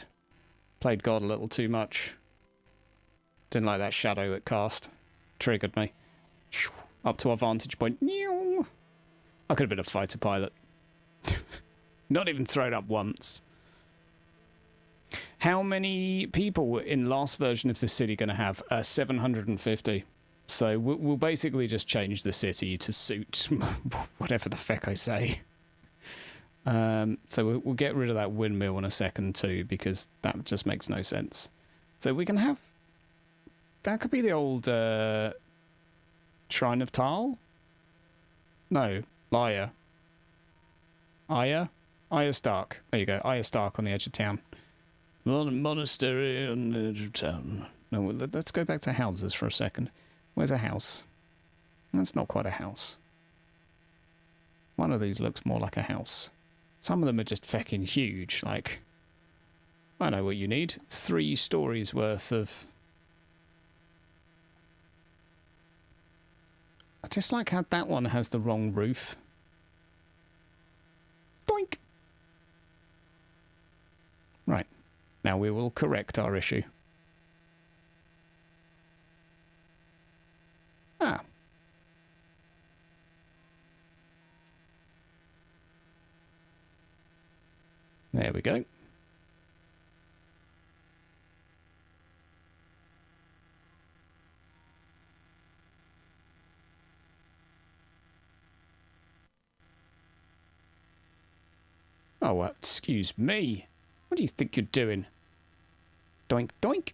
God a little too much. Didn't like that shadow it cast. Triggered me. Up to our vantage point. I could have been a fighter pilot. Not even thrown up once. How many people in last version of the city going to have? 750. So we'll basically just change the city to suit whatever the feck I say. So we'll get rid of that windmill in a second too, because that just makes no sense. So we can have... That could be the old Shrine of Tal? No, Lyre. Aya? Aya Stark. There you go, Aya Stark on the edge of town. Monastery on the edge of town. No, let's go back to houses for a second. Where's a house? That's not quite a house. One of these looks more like a house. Some of them are just feckin' huge, like... I know what you need. 3 stories worth of... I just like how that one has the wrong roof. Doink! Right. Now we will correct our issue. Ah. There we go. Oh, excuse me. What do you think you're doing? Doink, doink.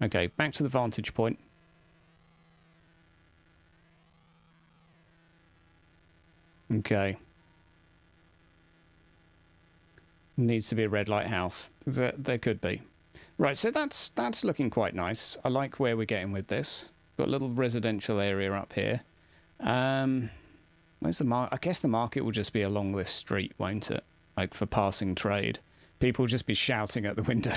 Okay, back to the vantage point. Okay. Needs to be a red lighthouse. There could be. Right, so that's looking quite nice. I like where we're getting with this. Got a little residential area up here. Where's the market? I guess the market will just be along this street, won't it? Like for passing trade. People will just be shouting at the window.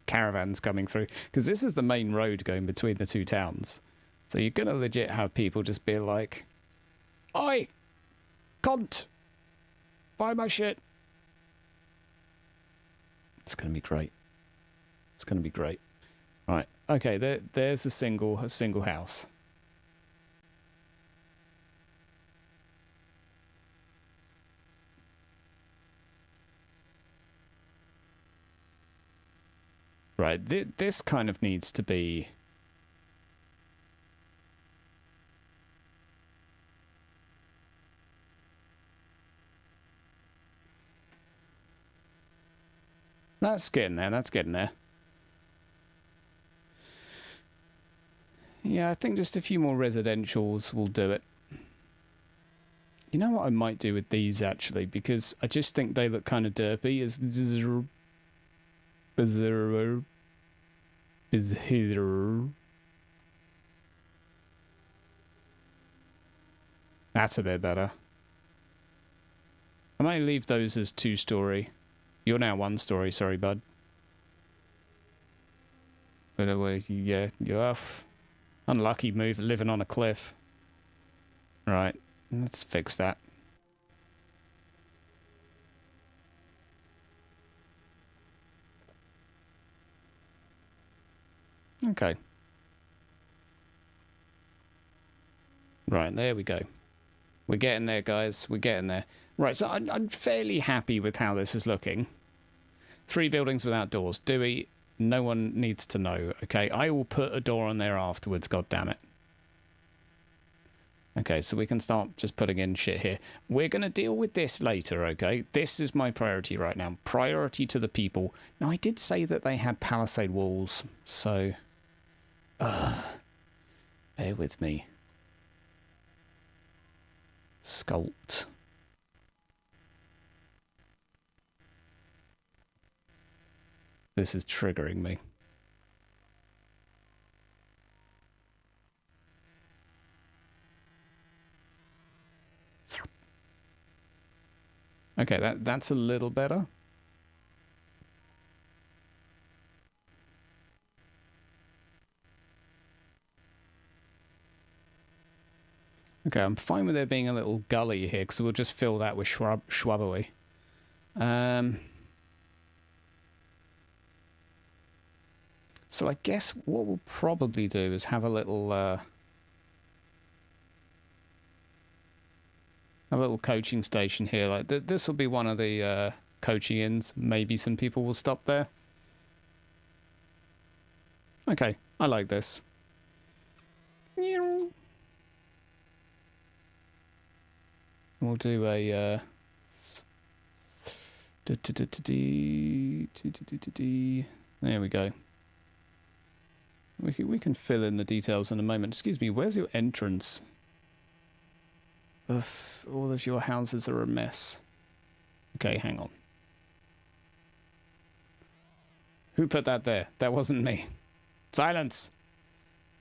Caravans coming through. Because this is the main road going between the 2 towns. So you're going to legit have people just be like, "Oi! Cunt! Buy my shit!" It's going to be great. It's going to be great. Right. Okay, there's a single house. Right, this kind of needs to be... That's getting there, that's getting there. Yeah, I think just a few more residentials will do it. You know what I might do with these, actually, because I just think they look kind of derpy. That's a bit better. I might leave those as 2-story. You're now 1-story, sorry, bud. But yeah, you're off. Unlucky move, living on a cliff. Right, let's fix that. Okay. Right, there we go. We're getting there, guys. We're getting there. Right, so I'm fairly happy with how this is looking. 3 buildings without doors. Dewey, no one needs to know, okay? I will put a door on there afterwards, god damn it. Okay, so we can start just putting in shit here. We're going to deal with this later, okay? This is my priority right now. Priority to the people. Now, I did say that they had palisade walls, so... bear with me. Sculpt. This is triggering me. Okay, that's a little better. Okay, I'm fine with there being a little gully here, because we'll just fill that with shrubbery. So I guess what we'll probably do is have a little coaching station here. Like this will be one of the coaching inns. Maybe some people will stop there. Okay, I like this. We'll do a there we go. We can fill in the details in a moment. Excuse me, where's your entrance? Ugh, all of your houses are a mess. Okay, hang on. Who put that there? That wasn't me. Silence!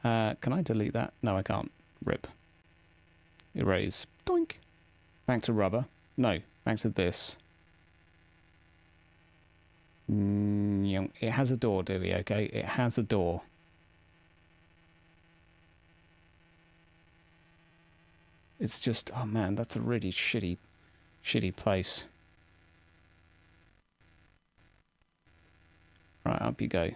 Can I delete that? No, I can't. Rip. Erase. Doink. Back to rubber. No, back to this. It has a door, do we? Okay, it has a door. It's just, oh man, that's a really shitty place. Right, up you go.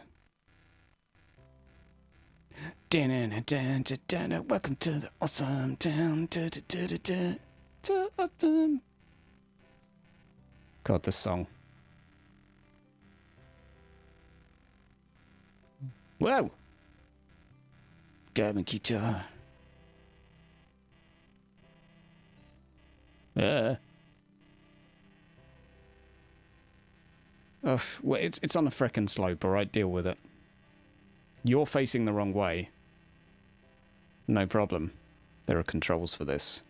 Welcome to the awesome town. To awesome. God, this song. Whoa! Grab a guitar. Well, it's on a frickin' slope, alright? Deal with it. You're facing the wrong way. No problem. There are controls for this.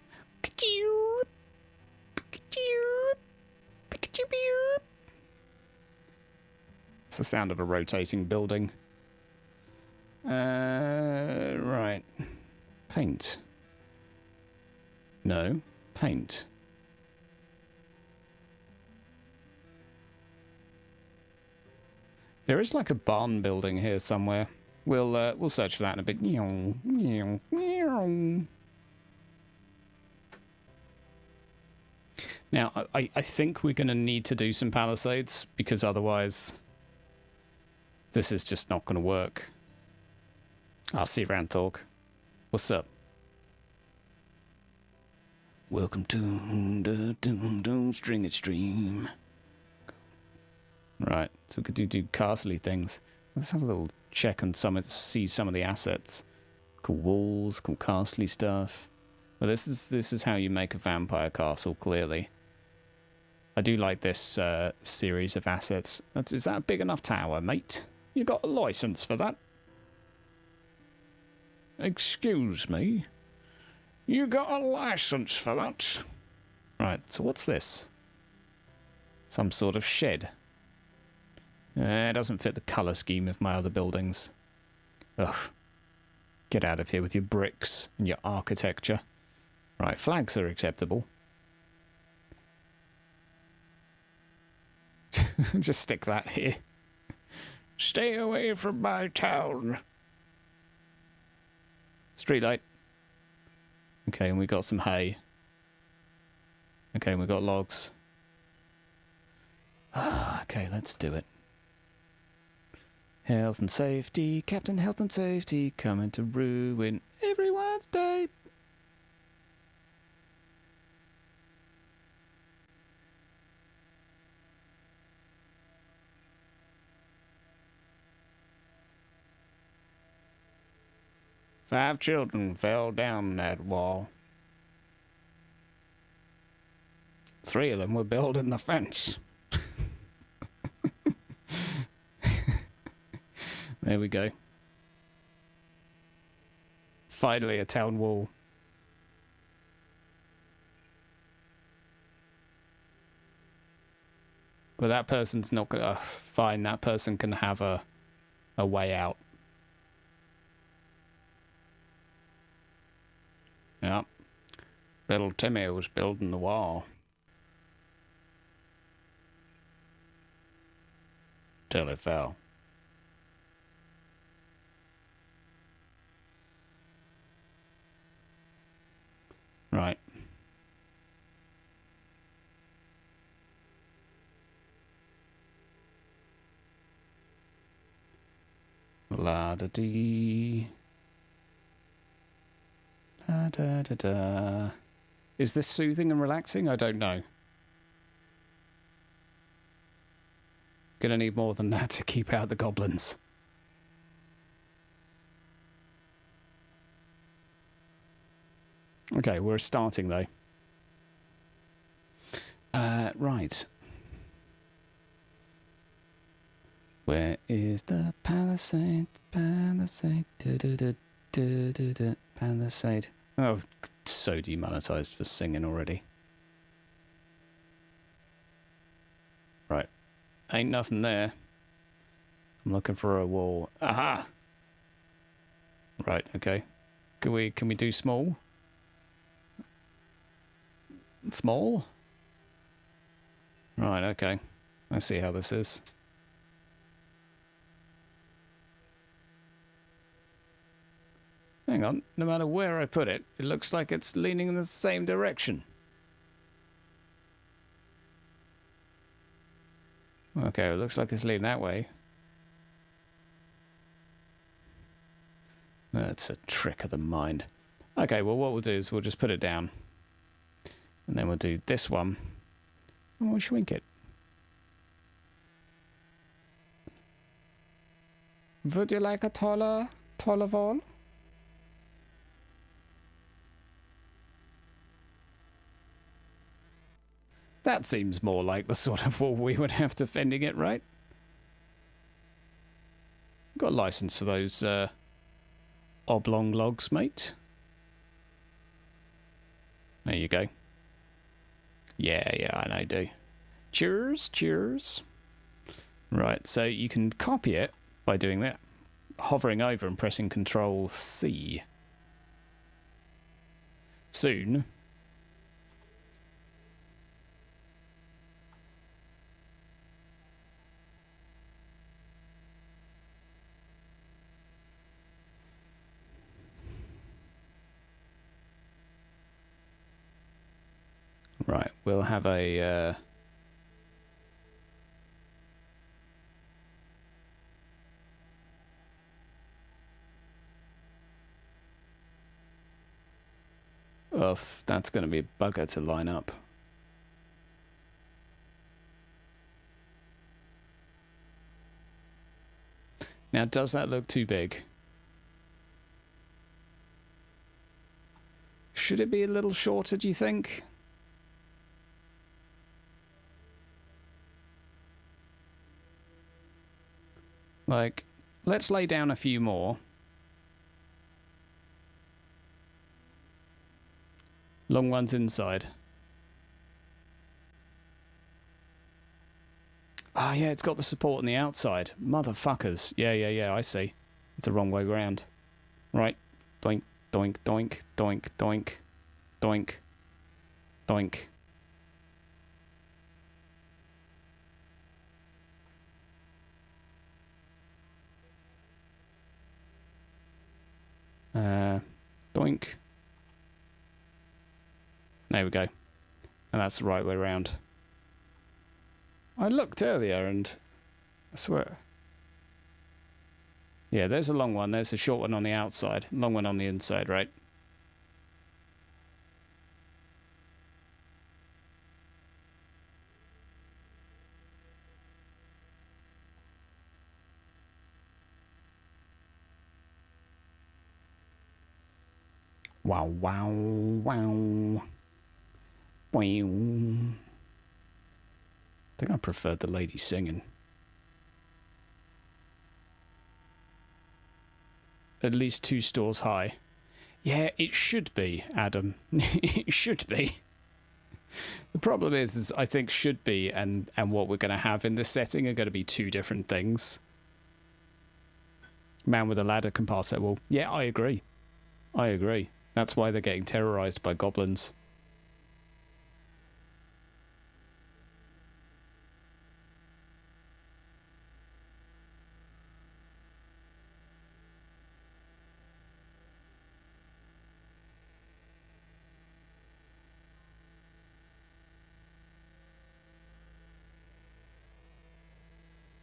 It's the sound of a rotating building. Right. Paint. No. Paint. There is like a barn building here somewhere. We'll search for that in a bit. Now, I think we're going to need to do some palisades, because otherwise this is just not going to work. I'll see you around, Thorg. What's up? Welcome to the String Stream. Right, so we could do castle-y things. Let's have a little check on see some of the assets. Cool walls, cool castle-y stuff. Well, this is how you make a vampire castle, clearly. I do like this series of assets. Is that a big enough tower, mate? You got a license for that? Excuse me? You got a license for that? Right, so what's this? Some sort of shed. It doesn't fit the colour scheme of my other buildings. Ugh. Get out of here with your bricks and your architecture. Right, flags are acceptable. Just stick that here. Stay away from my town. Streetlight. Okay, and we got some hay. Okay, and we got logs. Okay, let's do it. Health and safety, Captain Health and Safety, coming to ruin everyone's day. 5 children fell down that wall. 3 of them were building the fence. There we go. Finally a town wall. But that person's not gonna... fine, that person can have a way out. Yep. Little Timmy was building the wall. Till it fell. Right. La-da-dee. La-da-da-da. Is this soothing and relaxing? I don't know. Gonna need more than that to keep out the goblins. Okay, we're starting though. Right. Where is the palisade? Palisade. Palisade. Oh, so demonetized for singing already. Right. Ain't nothing there. I'm looking for a wall. Aha! Right, okay. Can we do small? Small? Right, okay. I see how this is. Hang on, no matter where I put it, it looks like it's leaning in the same direction. Okay, it looks like it's leaning that way. That's a trick of the mind. Okay, well what we'll do is we'll just put it down. And then we'll do this one. And we'll shrink it. Would you like a taller wall? That seems more like the sort of wall we would have defending it, right? Got a license for those oblong logs, mate. There you go. Yeah, I know, do. Cheers, cheers. Right, so you can copy it by doing that. Hovering over and pressing Control C. Soon. Right, we'll have a... Oof, that's going to be a bugger to line up. Now, does that look too big? Should it be a little shorter, do you think? Like, let's lay down a few more. Long ones inside. Ah, yeah, it's got the support on the outside. Motherfuckers. Yeah, I see. It's the wrong way round. Right. Doink, doink, doink, doink, doink, doink, doink. Doink. There we go. And that's the right way round. I looked earlier and I swear. Yeah, there's a long one. There's a short one on the outside. Long one on the inside, right? Wow, wow, wow. Wow. I think I preferred the lady singing. At least 2 stores high. Yeah, it should be, Adam. It should be. The problem is I think should be and what we're going to have in this setting are going to be 2 different things. Man with a ladder can pass that wall. Yeah, I agree. I agree. That's why they're getting terrorized by goblins.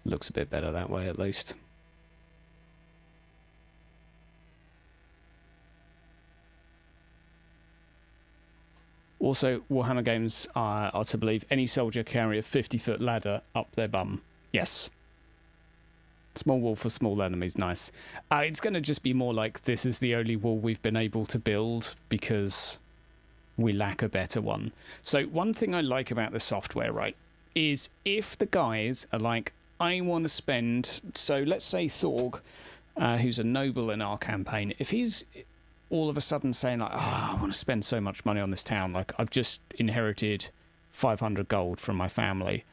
Looks a bit better that way, at least. Also, Warhammer games are to believe any soldier carry a 50-foot ladder up their bum. Yes. Small wall for small enemies, nice. It's going to just be more like this is the only wall we've been able to build because we lack a better one. So one thing I like about the software, right, is if the guys are like, I want to spend... So let's say Thorg, who's a noble in our campaign, if he's all of a sudden saying like, oh, I want to spend so much money on this town, like I've just inherited 500 gold from my family,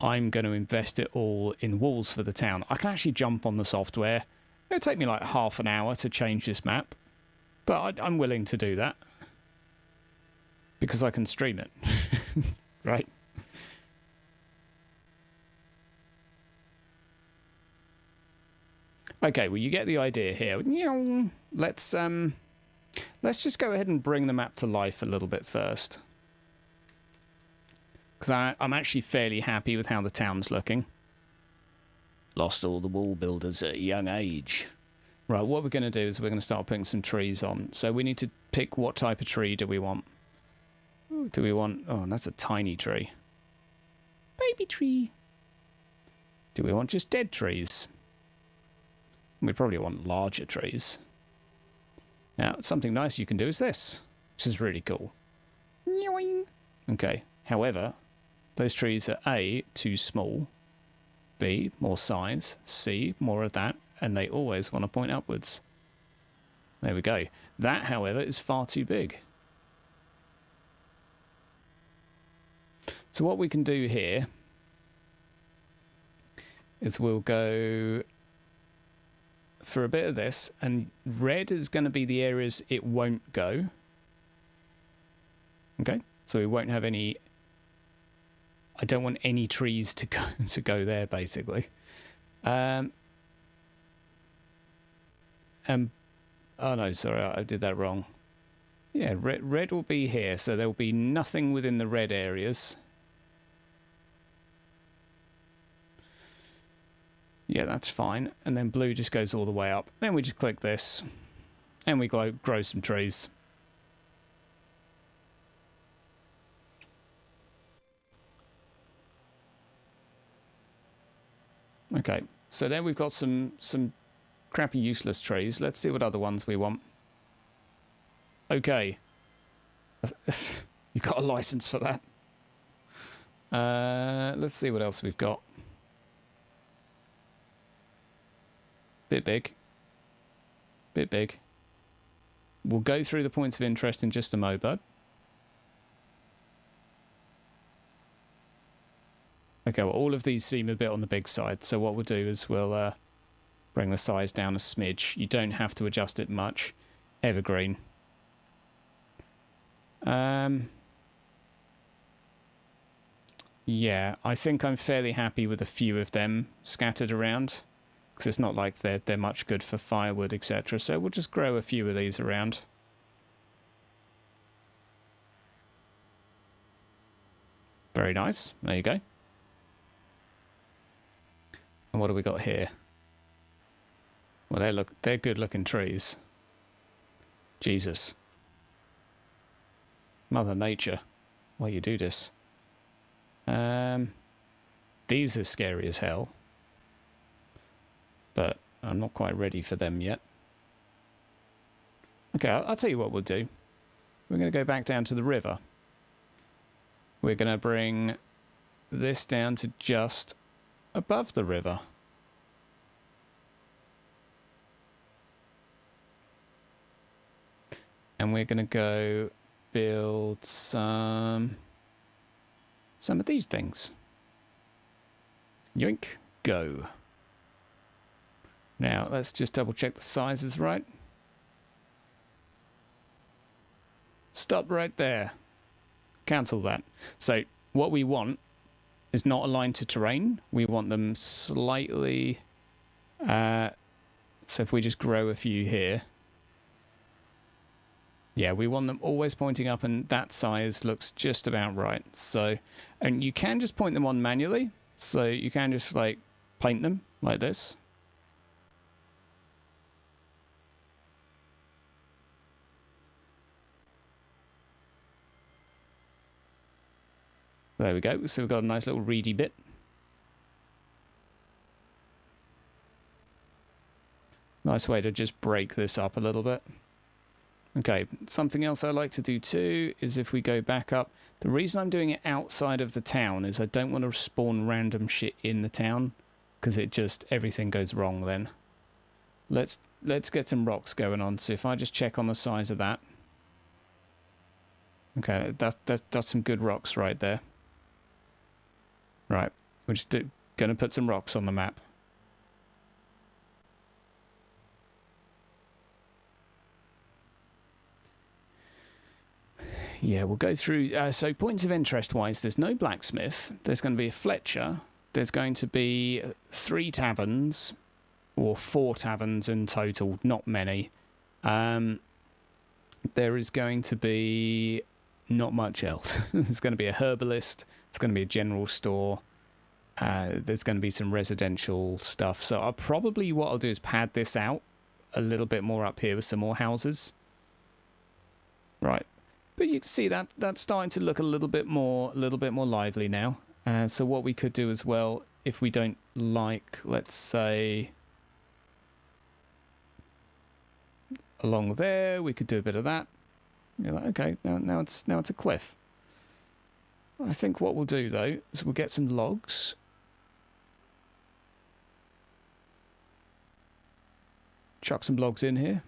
I'm going to invest it all in walls for the town. I can actually jump on the software. It'll take me like half an hour to change this map, but I'm willing to do that because I can stream it, right? Okay, well, you get the idea here. Let's just go ahead and bring the map to life a little bit first. Because I'm actually fairly happy with how the town's looking. Lost all the wall builders at a young age. Right, what we're going to do is we're going to start putting some trees on. So we need to pick what type of tree do we want. Do we want... Oh, that's a tiny tree. Baby tree. Do we want just dead trees? We probably want larger trees. Now, something nice you can do is this, which is really cool. Okay, however, those trees are A, too small, B, more size, C, more of that, and they always want to point upwards. There we go. That, however, is far too big. So what we can do here is we'll go for a bit of this, and red is going to be the areas it won't go. Okay, so we won't have any... I don't want any trees to go there, basically. Oh no, sorry, I did that wrong. Yeah, red will be here, so there will be nothing within the red areas. Yeah, that's fine. And then blue just goes all the way up. Then we just click this, and we grow some trees. Okay, so then we've got some crappy useless trees. Let's see what other ones we want. Okay. You got a license for that. Let's see what else we've got. Bit big. Bit big. We'll go through the points of interest in just a mo, bud. Okay, well, all of these seem a bit on the big side, so what we'll do is we'll bring the size down a smidge. You don't have to adjust it much. Evergreen. Yeah, I think I'm fairly happy with a few of them scattered around, because it's not like they're much good for firewood, etc. So we'll just grow a few of these around. Very nice. There you go. And what do we got here? Well, they're good looking trees. Jesus. Mother Nature. Why you do this? These are scary as hell. But I'm not quite ready for them yet. Okay, I'll tell you what we'll do. We're going to go back down to the river. We're going to bring this down to just above the river. And we're going to go build some of these things. Yoink, go. Now, let's just double check the size is right. Stop right there. Cancel that. So what we want is not aligned to terrain. We want them slightly... so if we just grow a few here. Yeah, we want them always pointing up, and that size looks just about right. So, and you can just point them on manually. So you can just like paint them like this. There we go. So we've got a nice little reedy bit. Nice way to just break this up a little bit. Okay, something else I like to do too is if we go back up. The reason I'm doing it outside of the town is I don't want to spawn random shit in the town, because it just, everything goes wrong then. Let's get some rocks going on. So if I just check on the size of that. Okay, that's some good rocks right there. Right, we're just going to put some rocks on the map. Yeah, we'll go through... so points of interest wise, there's no blacksmith. There's going to be a Fletcher. There's going to be 3 taverns, or 4 taverns in total, not many. There is going to be not much else. There's going to be a herbalist. It's going to be a general store. There's going to be some residential stuff. So I'll probably, what I'll do is pad this out a little bit more up here with some more houses. Right. But you can see that that's starting to look a little bit more lively now. So what we could do as well, if we don't like, let's say, along there, we could do a bit of that. You're like, okay, now it's a cliff. I think what we'll do though is we'll get some logs. Chuck some logs in here.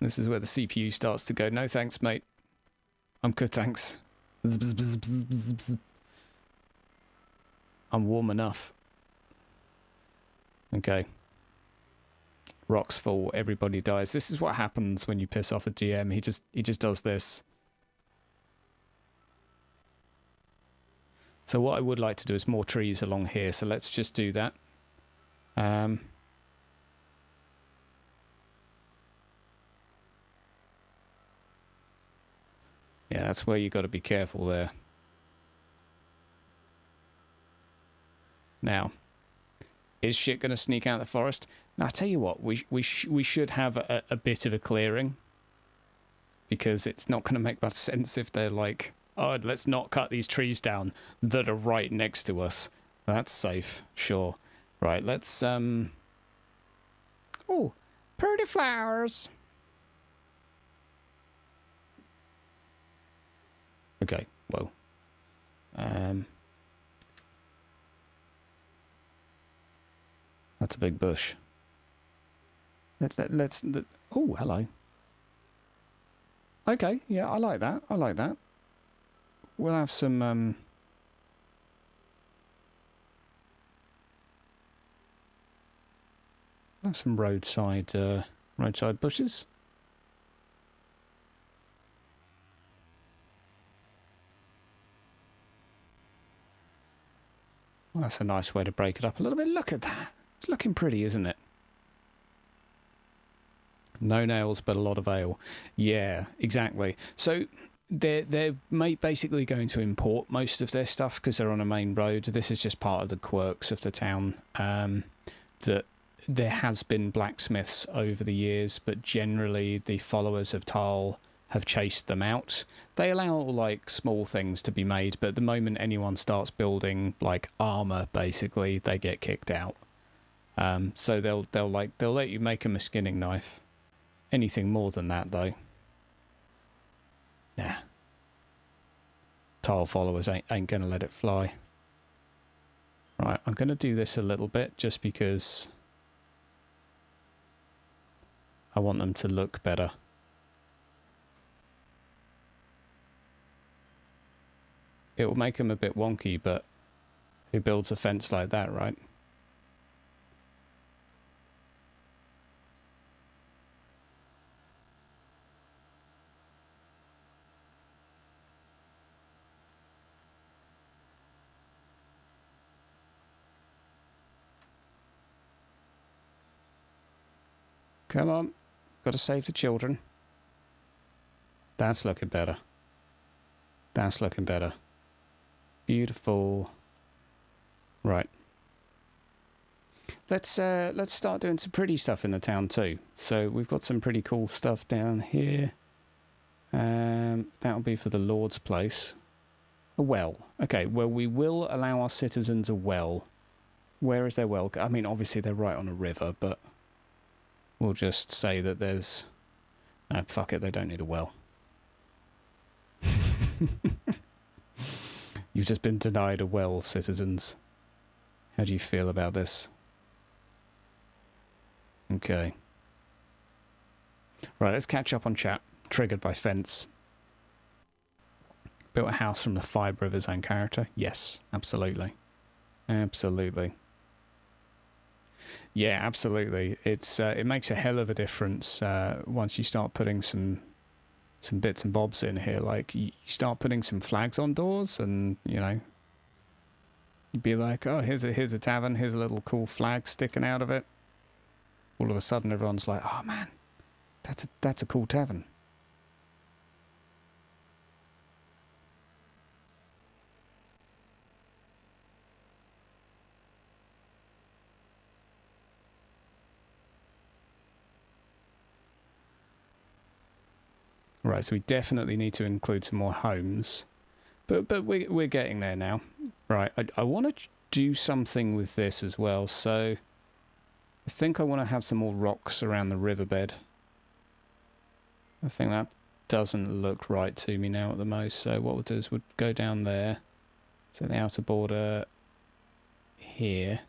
This is where the CPU starts to go, no thanks, mate. I'm good, thanks. I'm warm enough. Okay. Rocks fall, everybody dies. This is what happens when you piss off a GM. He just does this. So what I would like to do is more trees along here, so let's just do that. Yeah, that's where you got to be careful there. Now, is shit going to sneak out of the forest? Now, I tell you what, we should have a bit of a clearing, because it's not going to make much sense if they're like, oh, let's not cut these trees down that are right next to us. That's safe, sure. Right, let's oh, pretty flowers. Okay, well, that's a big bush. Let's oh, hello. Okay, yeah, I like that. I like that. We'll have some roadside bushes. Well, that's a nice way to break it up a little bit. Look at that. It's looking pretty, isn't it? No nails, but a lot of ale. Yeah, exactly. So they're basically going to import most of their stuff because they're on a main road. This is just part of the quirks of the town. That there has been blacksmiths over the years, but generally the followers of Tal have chased them out. They allow like small things to be made, but the moment anyone starts building like armor, basically they get kicked out. So they'll let you make them a skinning knife. Anything more than that, though, nah. Tile followers ain't gonna let it fly. Right, I'm gonna do this a little bit just because I want them to look better. It will make them a bit wonky, but who builds a fence like that, right? Come on, got to save the children. That's looking better. That's looking better. Beautiful. Right. Let's start doing some pretty stuff in the town too. So we've got some pretty cool stuff down here. That'll be for the Lord's place. A well. Okay, well, we will allow our citizens a well. Where is their well? I mean, obviously they're right on a river, but we'll just say that there's... No, fuck it, they don't need a well. You've just been denied a well, citizens. How do you feel about this? Okay. Right, let's catch up on chat. Triggered by fence. Built a house from the fibre of his own character. Yes, absolutely. Absolutely. Yeah, absolutely. It's it makes a hell of a difference once you start putting some bits and bobs in here. Like, you start putting some flags on doors and, you know, you'd be like, oh, here's a tavern, here's a little cool flag sticking out of it. All of a sudden everyone's like, oh man, that's a cool tavern. Right, so we definitely need to include some more homes. But we're getting there now. Right, I want to do something with this as well. So I think I want to have some more rocks around the riverbed. I think that doesn't look right to me now at the most. So what we'll do is we'll go down there. So the outer border here.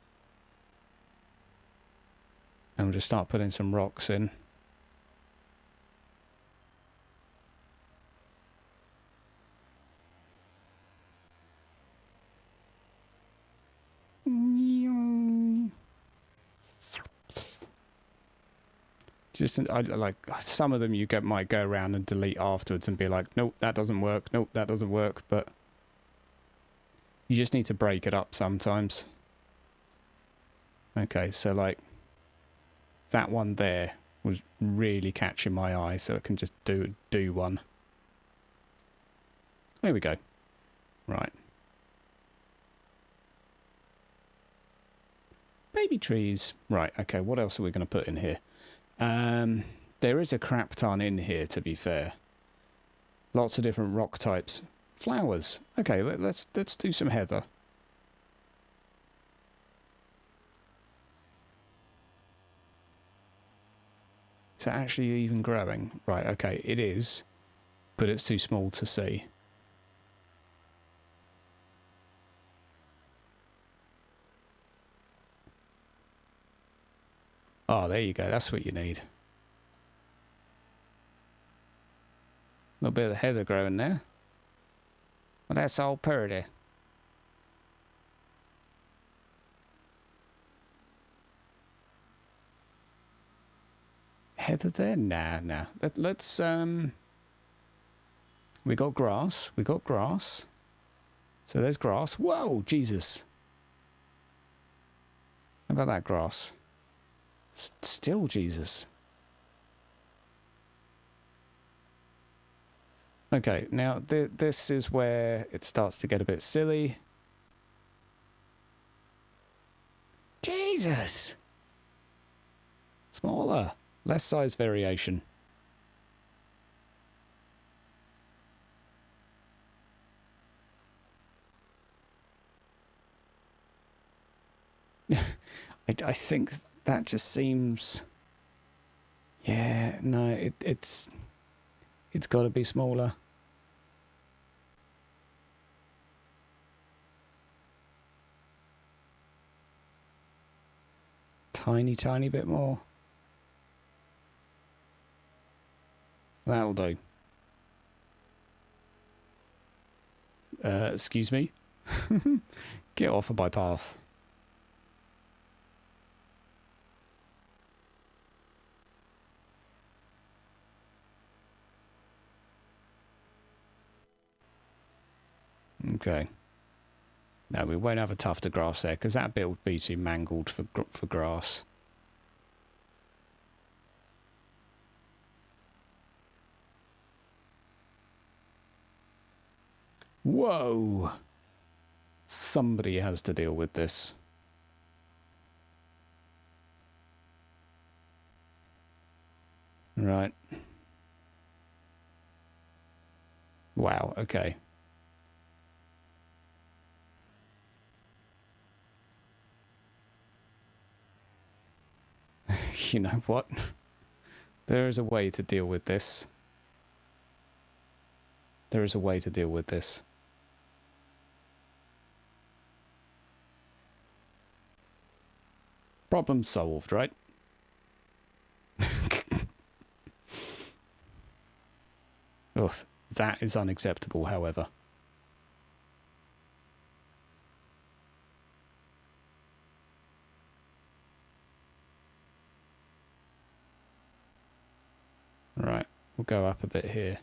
And we'll just start putting some rocks in. Just like some of them, you might go around and delete afterwards and be like, nope, that doesn't work. Nope, that doesn't work. But you just need to break it up sometimes. Okay, so like that one there was really catching my eye, so it can just do one. There we go. Right. Baby trees. Right, okay, what else are we going to put in here? There is a crap ton in here, to be fair. Lots of different rock types. Flowers. Okay, let's do some heather. Is it actually even growing? Right, okay, it is, but it's too small to see. Oh, there you go. That's what you need. A little bit of heather growing there. Well, that's all pretty. Heather there? Nah. Let's, we got grass. We got grass. So there's grass. Whoa, Jesus. How about that grass? Still Jesus. Okay, now this is where it starts to get a bit silly. Jesus! Smaller. Less size variation. I think that just seems... Yeah, no, it's got to be smaller. Tiny, tiny bit more. That'll do. Excuse me? Get off of my path. Okay. No, we won't have a tuft of grass there, because that bit would be too mangled for grass. Whoa! Somebody has to deal with this. Right. Wow, okay. You know what? There is a way to deal with this. There is a way to deal with this. Problem solved, right? Ugh, that is unacceptable, however. Right, we'll go up a bit here.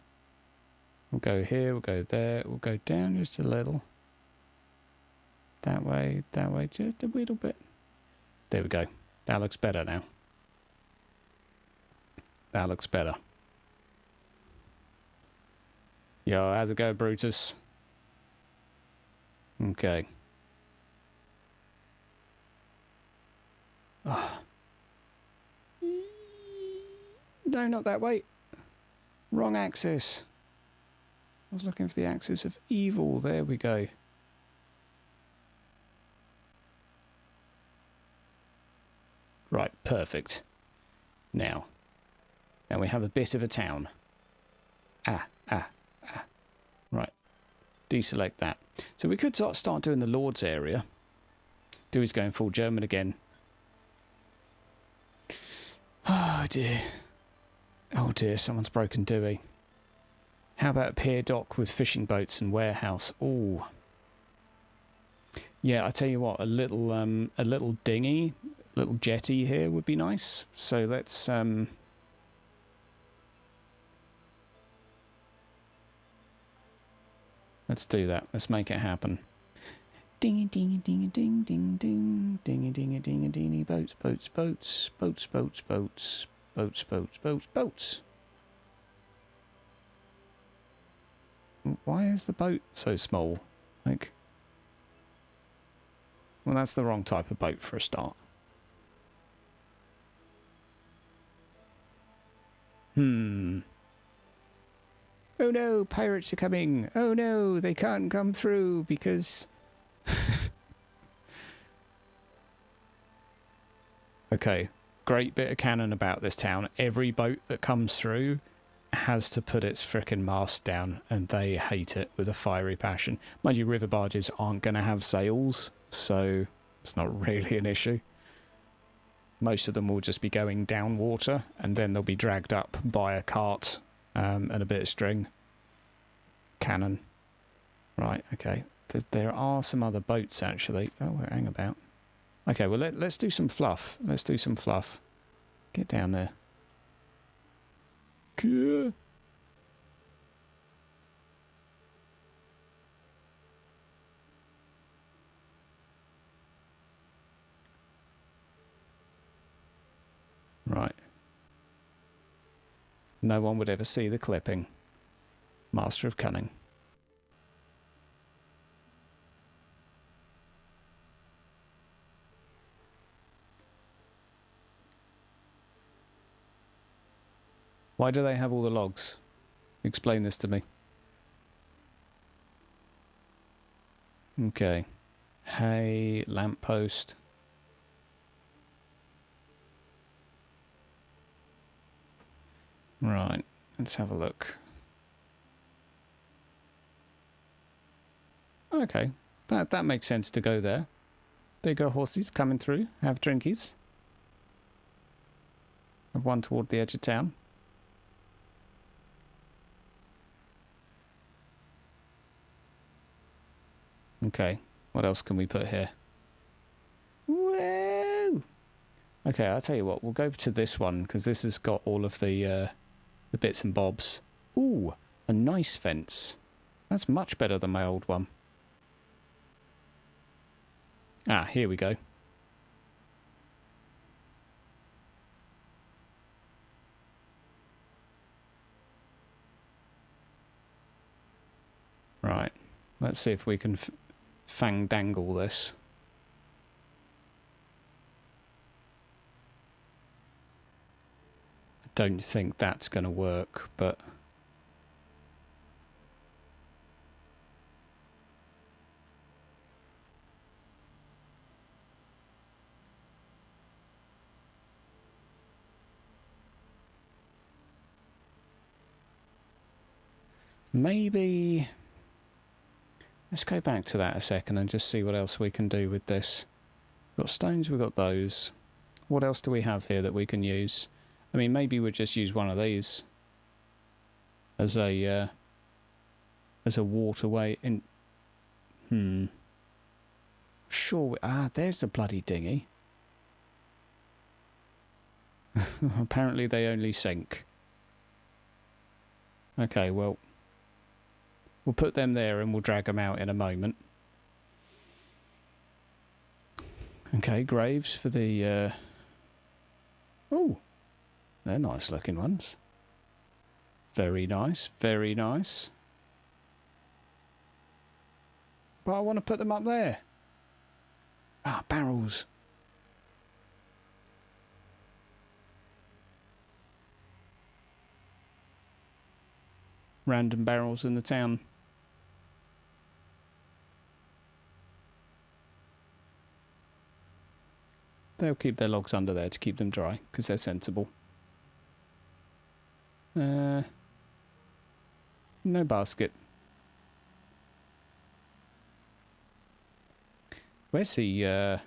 We'll go here, we'll go there, we'll go down just a little. That way, just a little bit. There we go. That looks better now. That looks better. Yo, how's it go, Brutus? Okay. Oh. No, not that way. Wrong axis. I was looking for the axis of evil. There we go. Right, perfect. Now we have a bit of a town. Right. Deselect that. So we could start doing the Lord's area. Dewey's going full German again. Oh dear. Oh dear, someone's broken Dewey. How about a pier dock with fishing boats and warehouse? Ooh. Yeah, I tell you what, a little dinghy, little jetty here would be nice. So let's do that. Let's make it happen. Dingy dingy dingy ding ding ding dingy dingy dingy dingy boats boats boats boats boats boats boats boats boats boats. Why is the boat so small? Like, well, that's the wrong type of boat for a start. Oh no, pirates are coming. Oh no, they can't come through because... Okay, great bit of canon about this town. Every boat that comes through has to put its frickin' mast down, and they hate it with a fiery passion. Mind you, river barges aren't going to have sails, so it's not really an issue. Most of them will just be going down water, and then they'll be dragged up by a cart and a bit of string. Cannon. Right, okay. There are some other boats, actually. Oh, hang about. Okay, well, let's do some fluff. Let's do some fluff. Get down there. Cool. Right. No one would ever see the clipping. Master of cunning. Why do they have all the logs? Explain this to me. Okay. Hay, lamppost. Right, let's have a look. Okay, that makes sense to go there. There go horses coming through, have drinkies. Have one toward the edge of town. Okay, what else can we put here? Whoa! Okay, I'll tell you what, we'll go to this one, because this has got all of the bits and bobs. Ooh, a nice fence. That's much better than my old one. Ah, here we go. Right, let's see if we can fang-dangle this. I don't think that's going to work, but... maybe... let's go back to that a second and just see what else we can do with this. We've got stones, we've got those. What else do we have here that we can use? I mean, maybe we'll just use one of these as a waterway in... Sure, there's the bloody dinghy. Apparently they only sink. Okay, well... we'll put them there and we'll drag them out in a moment. Okay, graves for the... oh, they're nice looking ones. Very nice, very nice. But I want to put them up there. Ah, barrels. Random barrels in the town. They'll keep their logs under there to keep them dry, because they're sensible. No basket. Where's the... oh,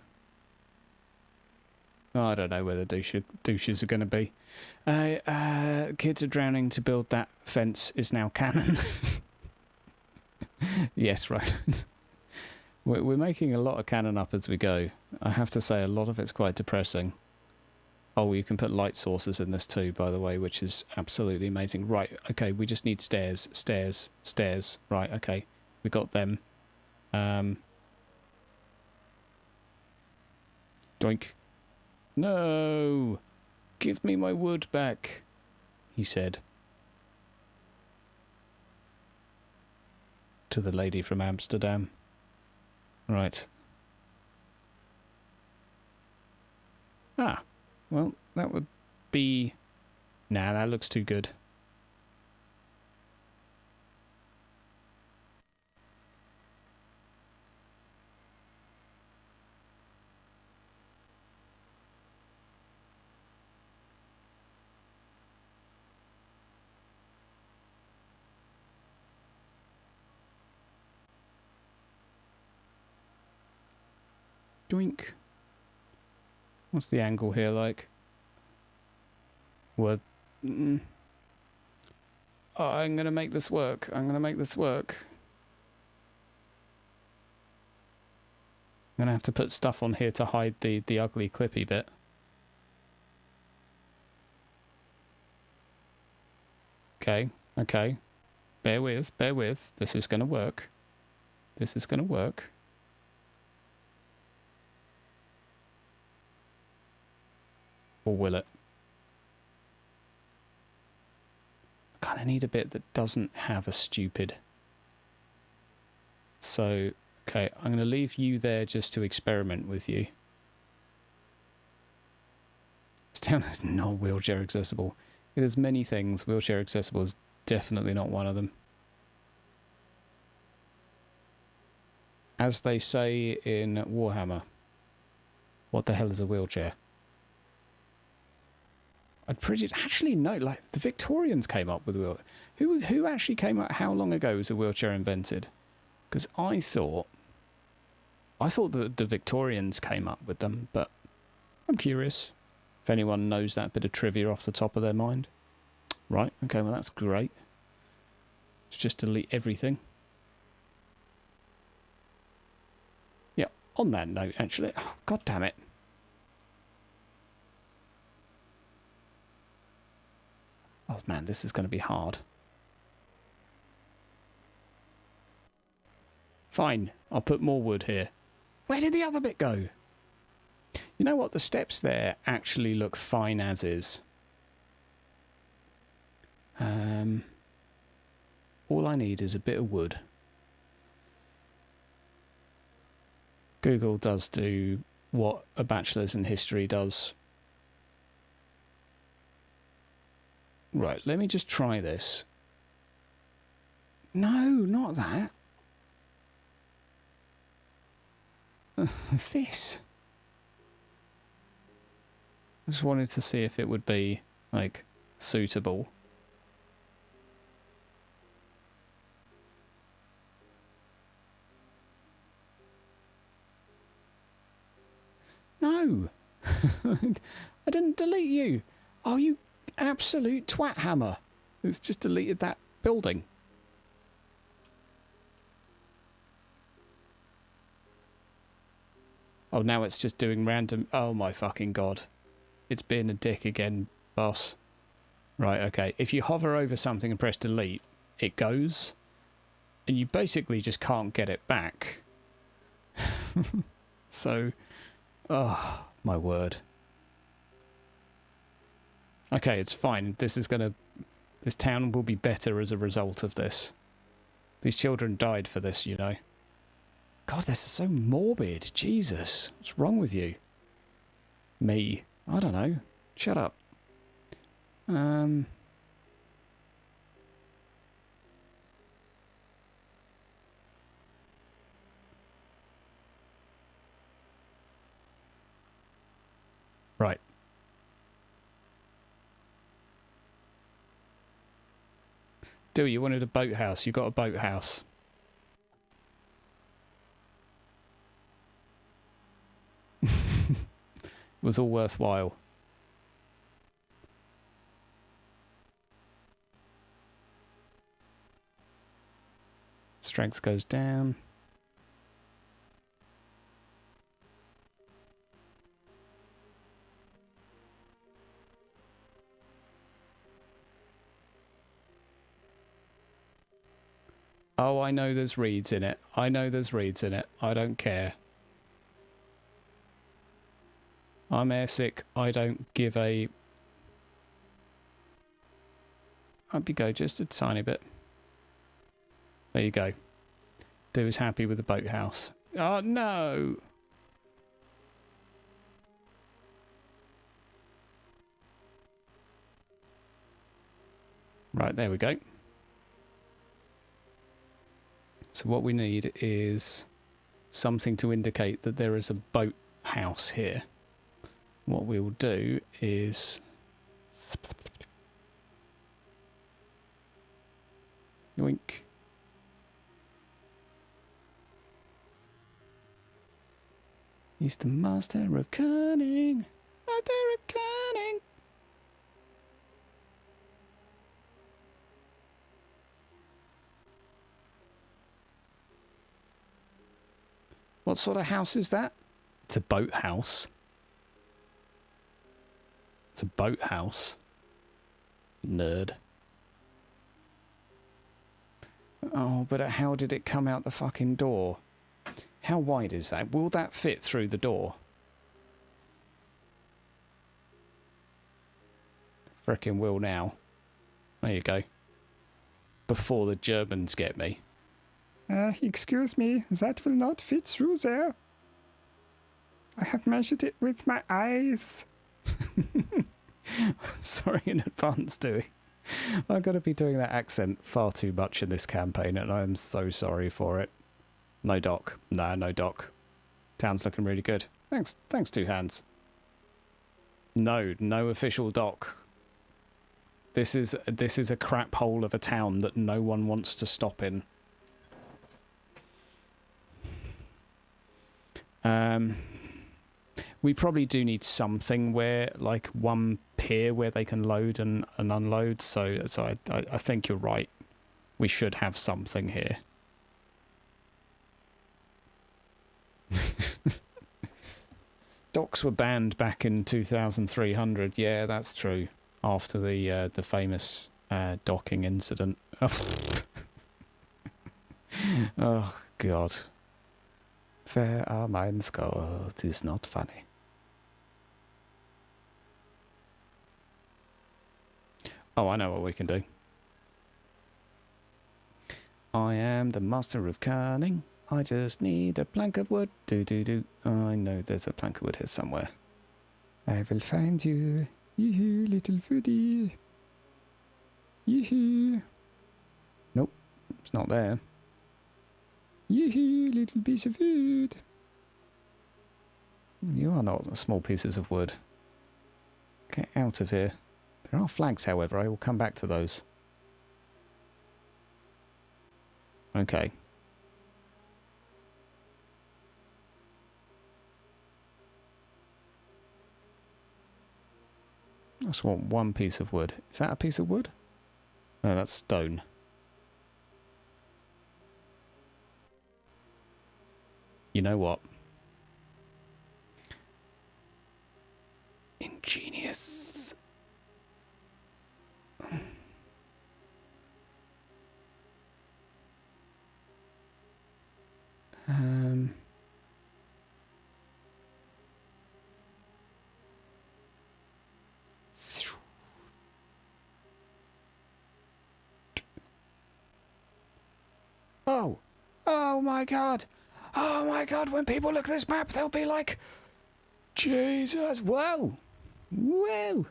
I don't know where the douches are going to be. Kids are drowning to build that fence is now canon. Yes, right. We're making a lot of canon up as we go. I have to say, a lot of it's quite depressing. Oh, you can put light sources in this too, by the way, which is absolutely amazing. Right, okay, we just need stairs, stairs, stairs. Right, okay, we got them. Doink. No! Give me my wood back, he said. To the lady from Amsterdam. Right. Ah, well, that would be... nah, that looks too good. Doink. What's the angle here like? What? Oh, I'm going to make this work. I'm going to make this work. I'm going to have to put stuff on here to hide the ugly clippy bit. Okay, okay. Bear with, bear with. This is going to work. This is going to work. Or will it? I kind of need a bit that doesn't have a stupid. So, okay, I'm going to leave you there just to experiment with you. This town is not wheelchair accessible. There's many things. Wheelchair accessible is definitely not one of them. As they say in Warhammer, what the hell is a wheelchair? I'd pretty actually no, like the Victorians came up with wheel. Who actually came up? How long ago was a wheelchair invented? Because I thought that the Victorians came up with them, but I'm curious if anyone knows that bit of trivia off the top of their mind. Right, okay, well that's great. Let's just delete everything. Yeah, on that note, actually, oh, God damn it. Oh man, this is going to be hard. Fine, I'll put more wood here. Where did the other bit go? You know what? The steps there actually look fine as is. All I need is a bit of wood. Google does do what a bachelor's in history does. Right, let me just try this. No, not that. This. I just wanted to see if it would be, like, suitable. No! I didn't delete you! Oh, you absolute twat hammer! It's just deleted that building. Oh, now it's just doing random... Oh my fucking god. It's being a dick again, boss. Right, okay. If you hover over something and press delete, it goes. And you basically just can't get it back. So... Oh, my word. Okay, it's fine. This is gonna... This town will be better as a result of this. These children died for this, you know. God, this is so morbid. Jesus. What's wrong with you? Me. I don't know. Shut up. Right. Do you wanted a boathouse? You got a boathouse. It was all worthwhile. Strength goes down. Oh, I know there's reeds in it. I know there's reeds in it. I don't care. I'm airsick. I don't give a... Up you go, just a tiny bit. There you go. Dude's happy with the boathouse. Oh, no! Right, there we go. So what we need is something to indicate that there is a boathouse here. What we'll do is... Yoink. He's the master of cunning. Master of cunning. What sort of house is that? It's a boathouse. It's a boathouse. Nerd. Oh, but how did it come out the fucking door? How wide is that? Will that fit through the door? Frickin' will now. There you go. Before the Germans get me. Excuse me, that will not fit through there. I have measured it with my eyes. I'm sorry in advance, Dewey. I've got to be doing that accent far too much in this campaign, and I'm so sorry for it. No doc. Nah, no doc. Town's looking really good. Thanks, two hands. No official doc. This is a crap hole of a town that no one wants to stop in. We probably do need something where, like, one pier where they can load and unload. So I think you're right. We should have something here. Docks were banned back in 2300. Yeah, that's true. After the famous docking incident. Oh God. Where our minds go, it is not funny. Oh, I know what we can do. I am the master of cunning. I just need a plank of wood. Do. I know there's a plank of wood here somewhere. I will find you. Yoo-hoo, little foodie. Yoo-hoo. Nope, it's not there. Yoo-hoo, little piece of food. You are not small pieces of wood. Get out of here. There are flags, however. I will come back to those. Okay. I just want one piece of wood. Is that a piece of wood? No, that's stone. You know what? Ingenious. Oh! Oh my God! Oh my God, when people look at this map, they'll be like, Jesus, whoa! Whoa!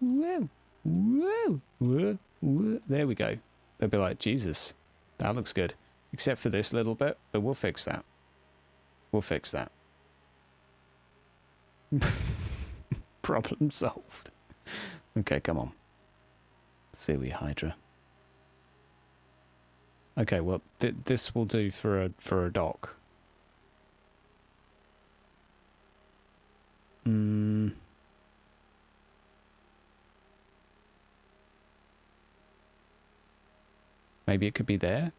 Whoa! Whoa! Whoa! Whoa! There we go. They'll be like, Jesus, that looks good. Except for this little bit, but we'll fix that. We'll fix that. Problem solved. Okay, come on. Silly Hydra. Okay, well, this will do for a dock. Maybe it could be there.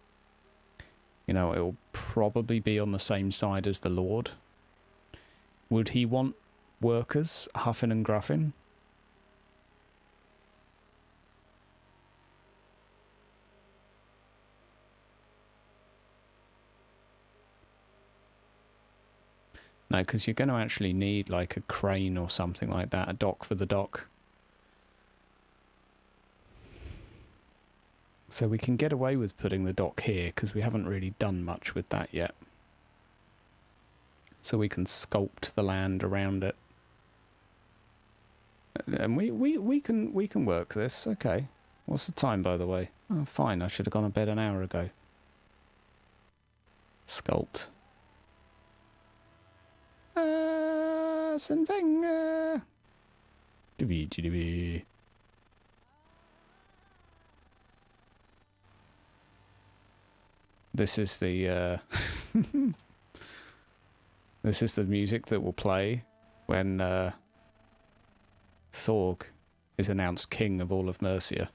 You know, it will probably be on the same side as the Lord. Would he want workers huffing and gruffing? No, because you're going to actually need like a crane or something like that, a dock for the dock. So we can get away with putting the dock here because we haven't really done much with that yet. So we can sculpt the land around it. And we can work this. Okay. What's the time, by the way? Oh, fine. I should have gone to bed an hour ago. Sculpt. Something. This is the this is the music that will play when Thorg is announced king of all of Mercia.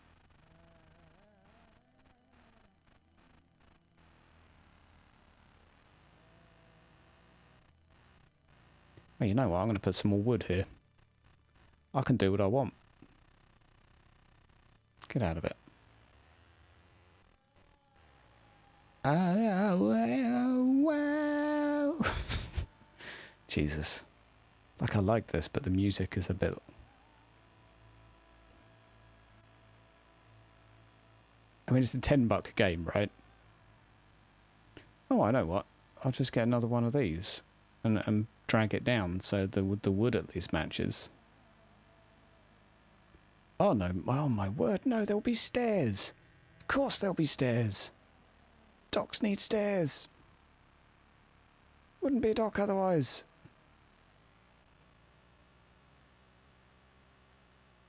Well, you know what? I'm going to put some more wood here. I can do what I want. Get out of it. Oh, wow. Jesus. Like, I like this, but the music is a bit... I mean, it's a $10 game, right? Oh, I know what. I'll just get another one of these and drag it down so the wood at least matches. Oh, no. Oh, my word. No, there'll be stairs. Of course there'll be stairs. Docks need stairs. Wouldn't be a dock otherwise.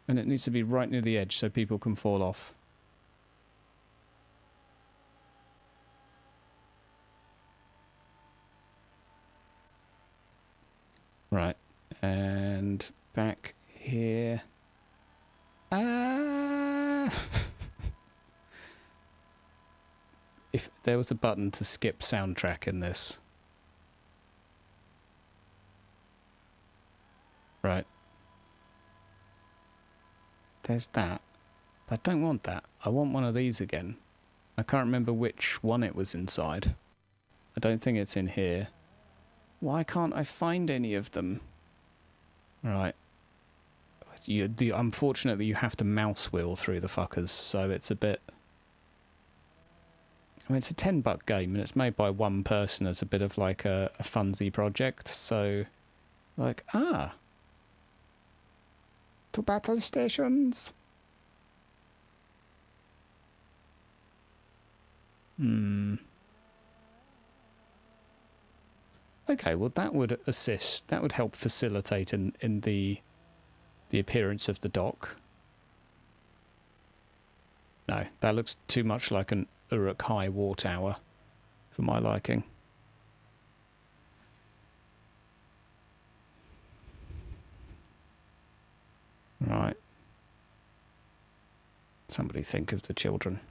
And it needs to be right near the edge so people can fall off. Right. And back here. If there was a button to skip soundtrack in this. Right. There's that. But I don't want that. I want one of these again. I can't remember which one it was inside. I don't think it's in here. Why can't I find any of them? Right. Unfortunately, you have to mouse wheel through the fuckers, so it's a bit... I mean, it's a $10 game, and it's made by one person as a bit of like a funsy project, so... Like, To battle stations. Okay, well that would assist. That would help facilitate in the appearance of the dock. No, that looks too much like an Uruk-hai war tower for my liking. Right. Somebody think of the children.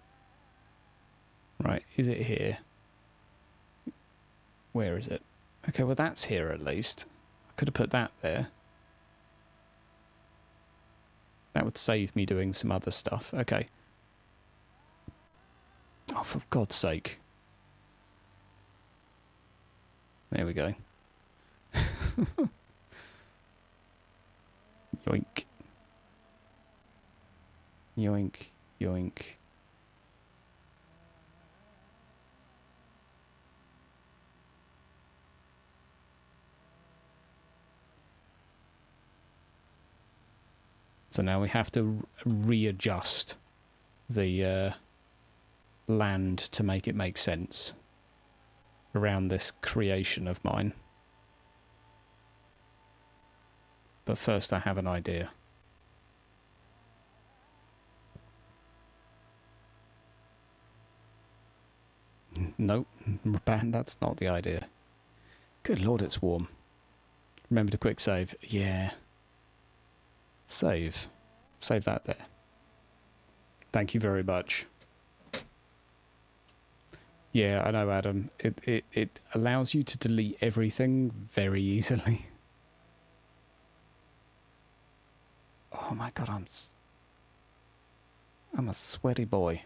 Right, is it here? Where is it? Okay, well that's here at least. I could have put that there. That would save me doing some other stuff. Okay. Oh, for God's sake. There we go. Yoink. Yoink, yoink. So now we have to readjust the land to make it make sense around this creation of mine. But first I have an idea. Nope, that's not the idea. Good lord, it's warm. Remember to quick save. Yeah. Save. Save that there. Thank you very much. Yeah, I know, Adam. It allows you to delete everything very easily. Oh my god, I'm a sweaty boy.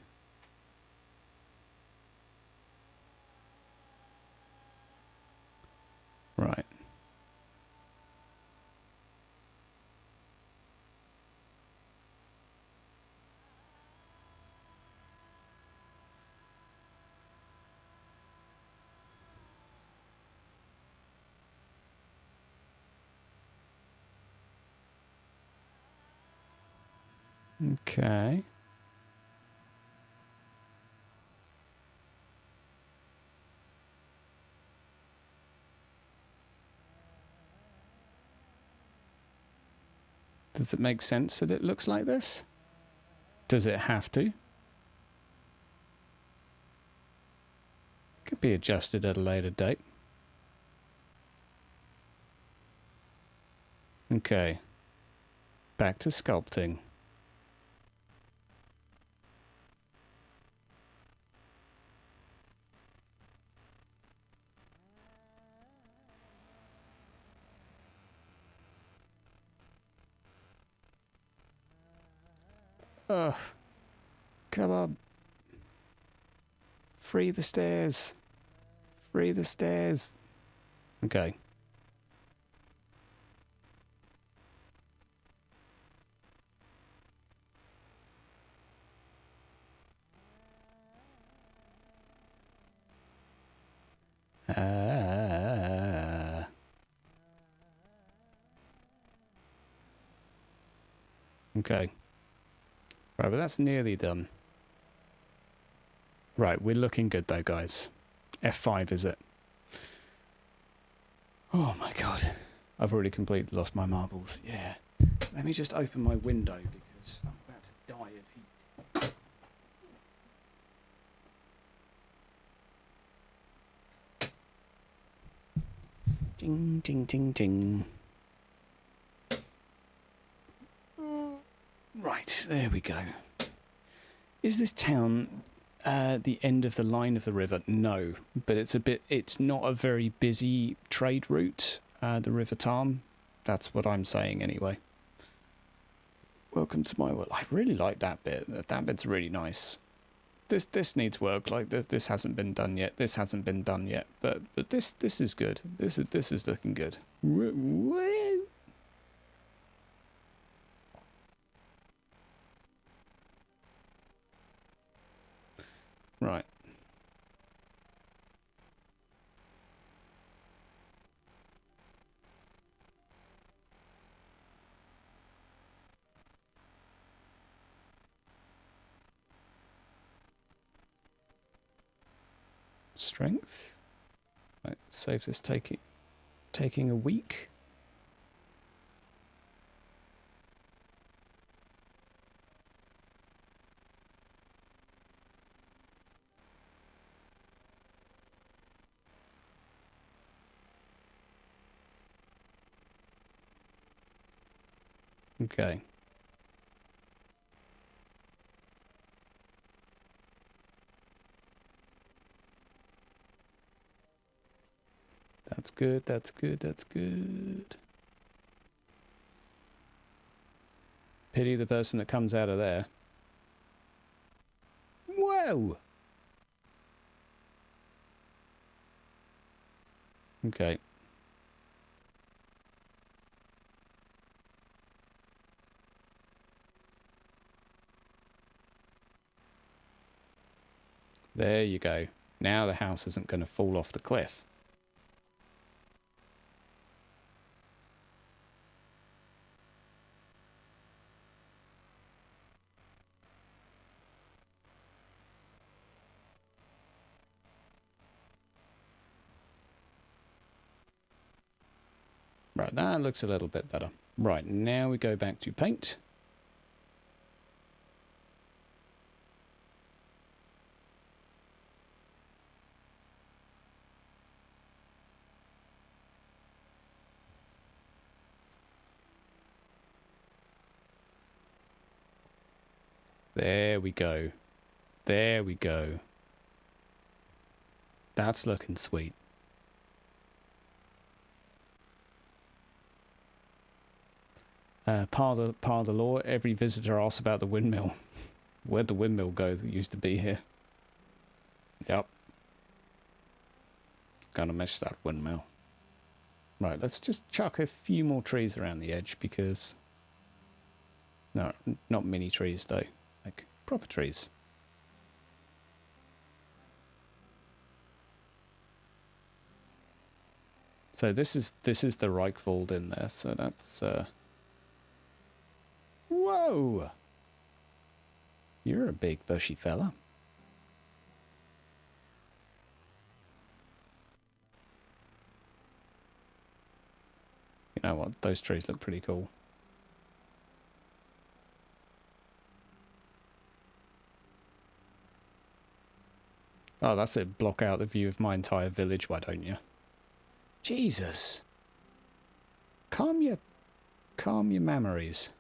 Right. Okay. Does it make sense that it looks like this? Does it have to? Could be adjusted at a later date. Okay. Back to sculpting. Ugh. Come on. Free the stairs. Free the stairs. Okay. Okay. Right, but that's nearly done. Right, we're looking good though, guys. F5 is it? Oh my god. I've already completely lost my marbles. Yeah. Let me just open my window because I'm about to die of heat. Ding, ding, ding, ding. Right, there we go. Is this town the end of the line of the river? No, but it's not a very busy trade route, the River Tarn. That's what I'm saying anyway. Welcome to my world. I really like that bit. That bit's really nice. This needs work. Like this hasn't been done yet. This hasn't been done yet. But this is good. This is looking good. Right. Strength. Right, save this taking a week. Okay. That's good, that's good, that's good. Pity the person that comes out of there. Whoa! Okay. There you go. Now the house isn't going to fall off the cliff. Right, that looks a little bit better. Right, now we go back to paint. There we go. There we go. That's looking sweet. Part of the law, every visitor asks about the windmill. Where'd the windmill go that used to be here? Yep. Gonna miss that windmill. Right, let's just chuck a few more trees around the edge because... No, not mini trees though. Like proper trees. So this is the Reichwald in there, so that's Whoa! You're a big bushy fella. You know what? Those trees look pretty cool. Oh, that's it. Block out the view of my entire village, why don't you? Jesus. Calm your memories.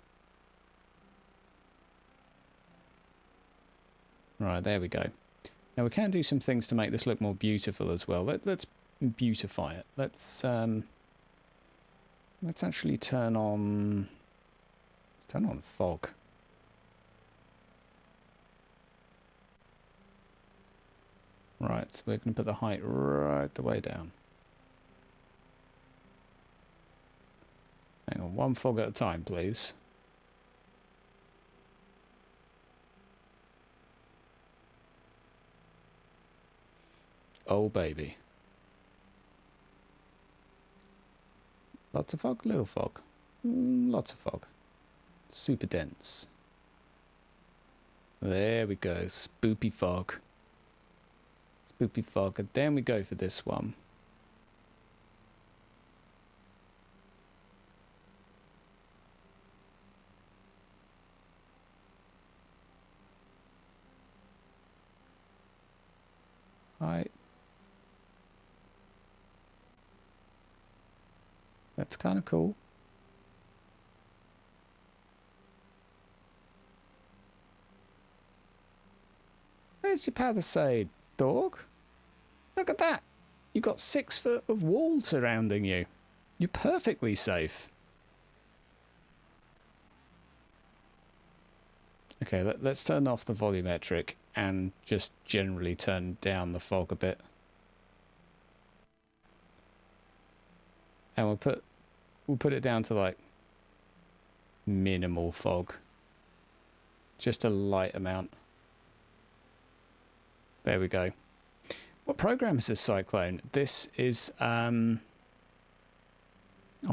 Right, there we go. Now we can do some things to make this look more beautiful as well. Let's beautify it. Let's actually turn on fog. Right, so we're going to put the height right the way down. Hang on, one fog at a time, please. Oh, baby. Lots of fog, little fog. Lots of fog. Super dense. There we go, spoopy fog. Spoopy fog, and then we go for this one. That's kind of cool. Where's your palisade, dog? Look at that. You've got 6 foot of wall surrounding you. You're perfectly safe. Okay, let's turn off the volumetric and just generally turn down the fog a bit. And we'll put it down to like minimal fog. Just a light amount. There we go. What program is this cyclone? This is I'm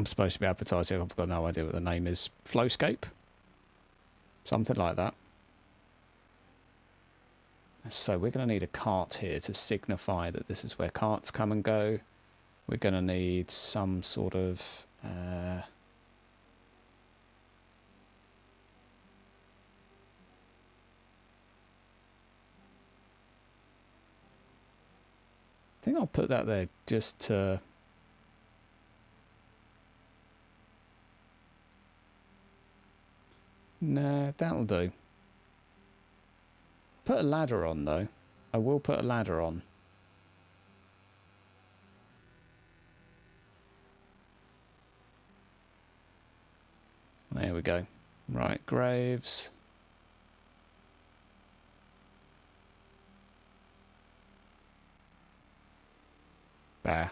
supposed to be advertising. I've got no idea what the name is. Flowscape? Something like that. So we're going to need a cart here to signify that this is where carts come and go. We're going to need some sort of... I think I'll put that there just to... Nah, that'll do. Put a ladder on, though. I will put a ladder on. There we go. Right, graves. Bah.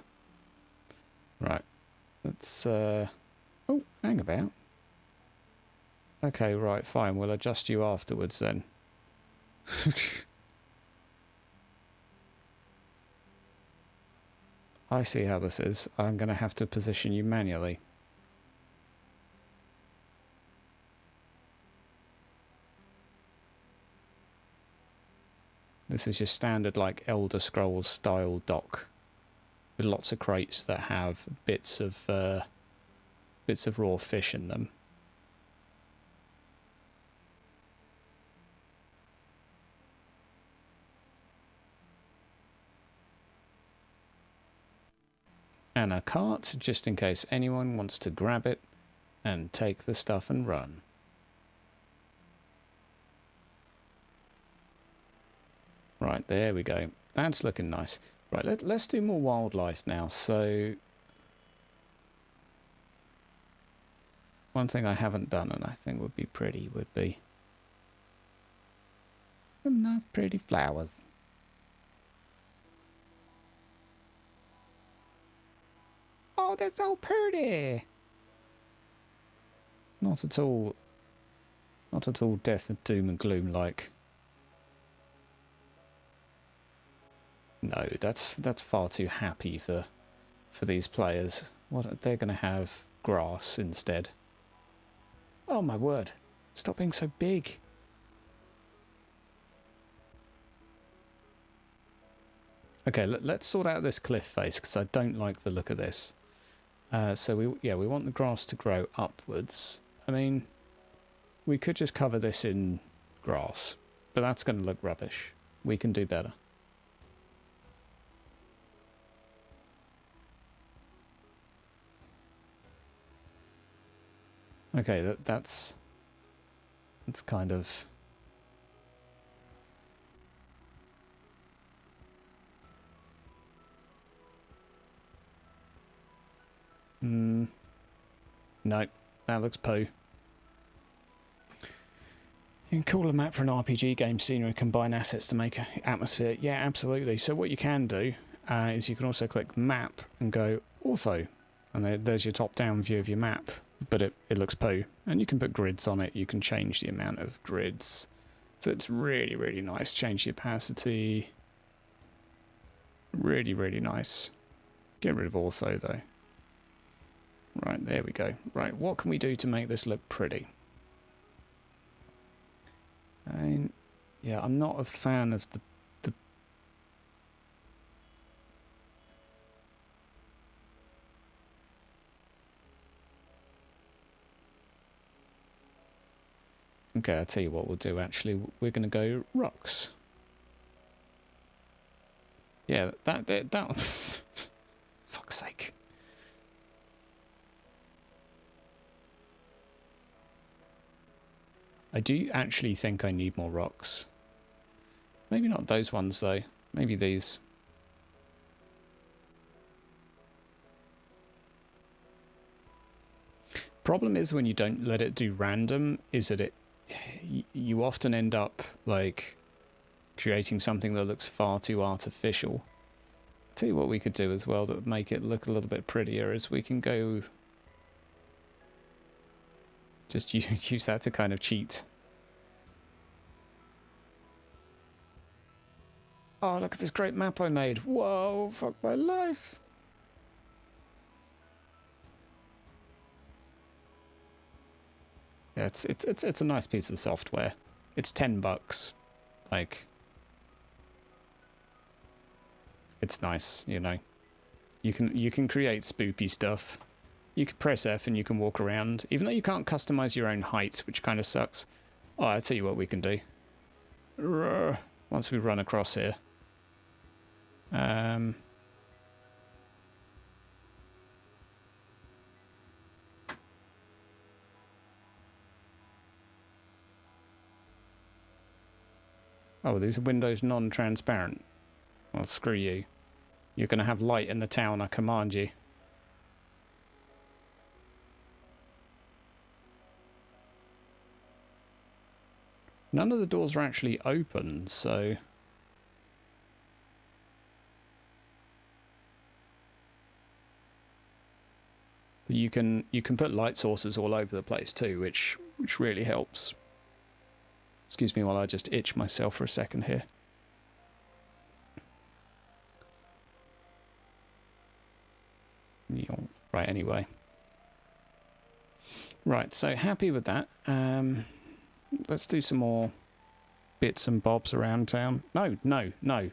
Right. Let's, oh, hang about. Okay, right, fine. We'll adjust you afterwards then. I see how this is. I'm going to have to position you manually. This is your standard like Elder Scrolls style dock with lots of crates that have bits of raw fish in them. And a cart, just in case anyone wants to grab it and take the stuff and run. Right, there we go. That's looking nice. Right, let's do more wildlife now. So, one thing I haven't done and I think would be pretty would be some nice pretty flowers. Oh, that's so pretty. Not at all death and doom and gloom like. No, that's far too happy for these players. What they're going to have grass instead. Oh my word. Stop being so big. Okay, let's sort out this cliff face because I don't like the look of this. So we want the grass to grow upwards. I mean, we could just cover this in grass, but that's going to look rubbish. We can do better. Okay, that's kind of... No, that looks poo. You can call a map for an RPG game scenery, combine assets to make an atmosphere. Yeah, absolutely. So what you can do is you can also click map and go ortho. And there's your top-down view of your map, but it looks poo. And you can put grids on it. You can change the amount of grids. So it's really, really nice. Change the opacity. Really, really nice. Get rid of ortho, though. Right, there we go. Right, what can we do to make this look pretty? And yeah, I'm not a fan of the Okay, I'll tell you what we'll do actually. We're going to go rocks. Yeah, that fuck's sake. I do actually think I need more rocks. Maybe not those ones though. Maybe these. Problem is when you don't let it do random is that you often end up like creating something that looks far too artificial. Tell you what we could do as well that would make it look a little bit prettier is we can go just use that to kind of cheat. Oh, look at this great map I made. Whoa, fuck my life. Yeah, it's a nice piece of software. It's $10. Like, it's nice, you know. You can create spoopy stuff. You can press F and you can walk around, even though you can't customize your own height, which kind of sucks. Oh, I'll tell you what we can do. Once we run across here. Oh, these are windows non-transparent. Well, screw you. You're going to have light in the town, I command you. None of the doors are actually open, so... But you can put light sources all over the place too, which really helps. Excuse me while I just itch myself for a second here. Right, anyway. Right, so happy with that. Let's do some more bits and bobs around town. No. I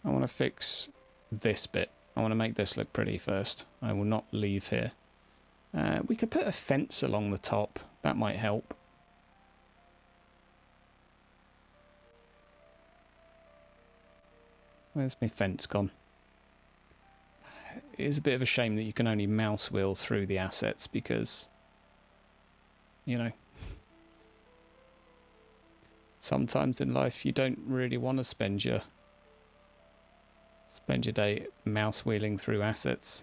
want to fix this bit. I want to make this look pretty first. I will not leave here. We could put a fence along the top. That might help. Where's my fence gone? It is a bit of a shame that you can only mouse wheel through the assets because, you know, sometimes in life you don't really want to spend your day mouse wheeling through assets.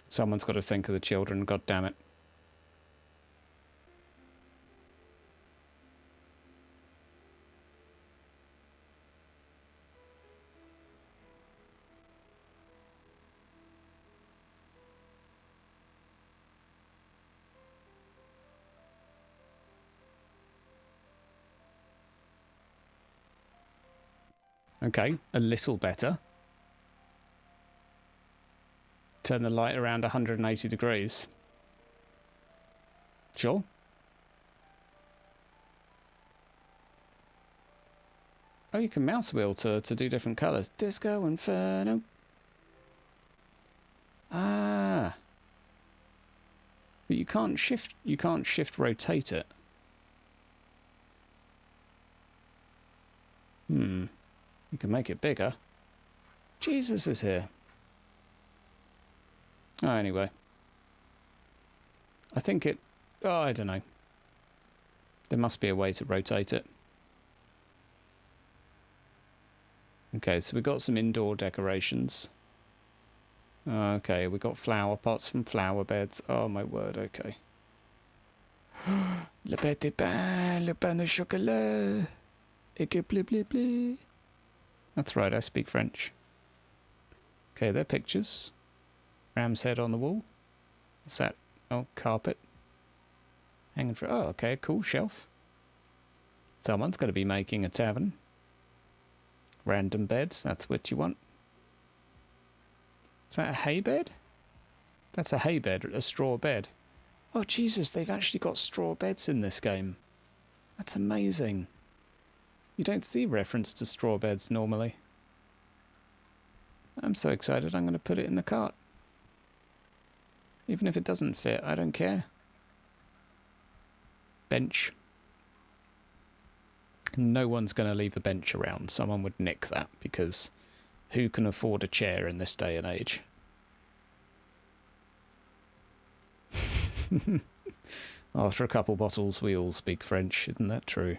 Someone's got to think of the children, god damn it. Okay, a little better. Turn the light around 180 degrees. Sure. Oh, you can mouse wheel to do different colours. Disco Inferno. Ah. But you can't shift rotate it. You can make it bigger. Jesus is here. Oh, anyway. I think it... Oh, I don't know. There must be a way to rotate it. Okay, so we've got some indoor decorations. Okay, we've got flower pots from flower beds. Oh, my word, okay. Le petit pain, le pain de chocolat. Et que pli pli pli. That's right, I speak French. Okay, they're pictures. Ram's head on the wall. What's that? Oh, carpet. Hanging for... Oh, okay, cool shelf. Someone's going to be making a tavern. Random beds, that's what you want. Is that a hay bed? That's a hay bed, a straw bed. Oh, Jesus, they've actually got straw beds in this game. That's amazing. You don't see reference to straw beds normally. I'm so excited I'm going to put it in the cart. Even if it doesn't fit, I don't care. Bench. No one's going to leave a bench around. Someone would nick that, because who can afford a chair in this day and age? After a couple bottles, we all speak French. Isn't that true?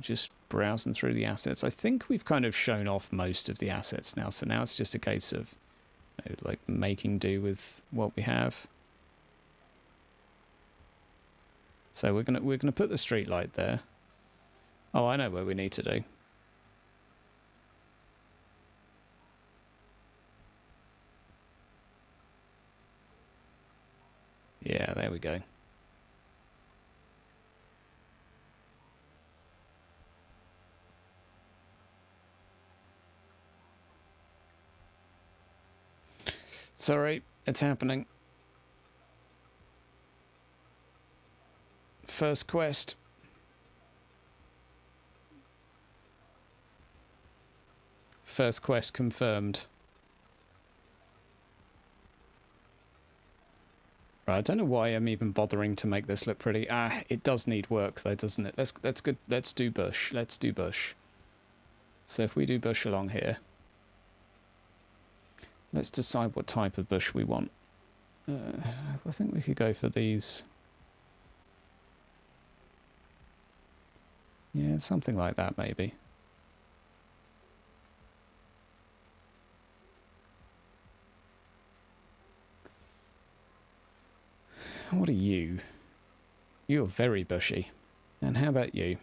Just browsing through the assets. I think we've kind of shown off most of the assets now. So now it's just a case of, you know, like making do with what we have. So we're gonna put the street light there. Oh, I know what we need to do. Yeah, there we go. Sorry, it's happening. First quest. First quest confirmed. Right, I don't know why I'm even bothering to make this look pretty. Ah, it does need work though, doesn't it? Let's go. Let's do bush. Let's do bush. So if we do bush along here, let's decide what type of bush we want. I think we could go for these. Yeah, something like that maybe. What are you? You're very bushy. And how about you?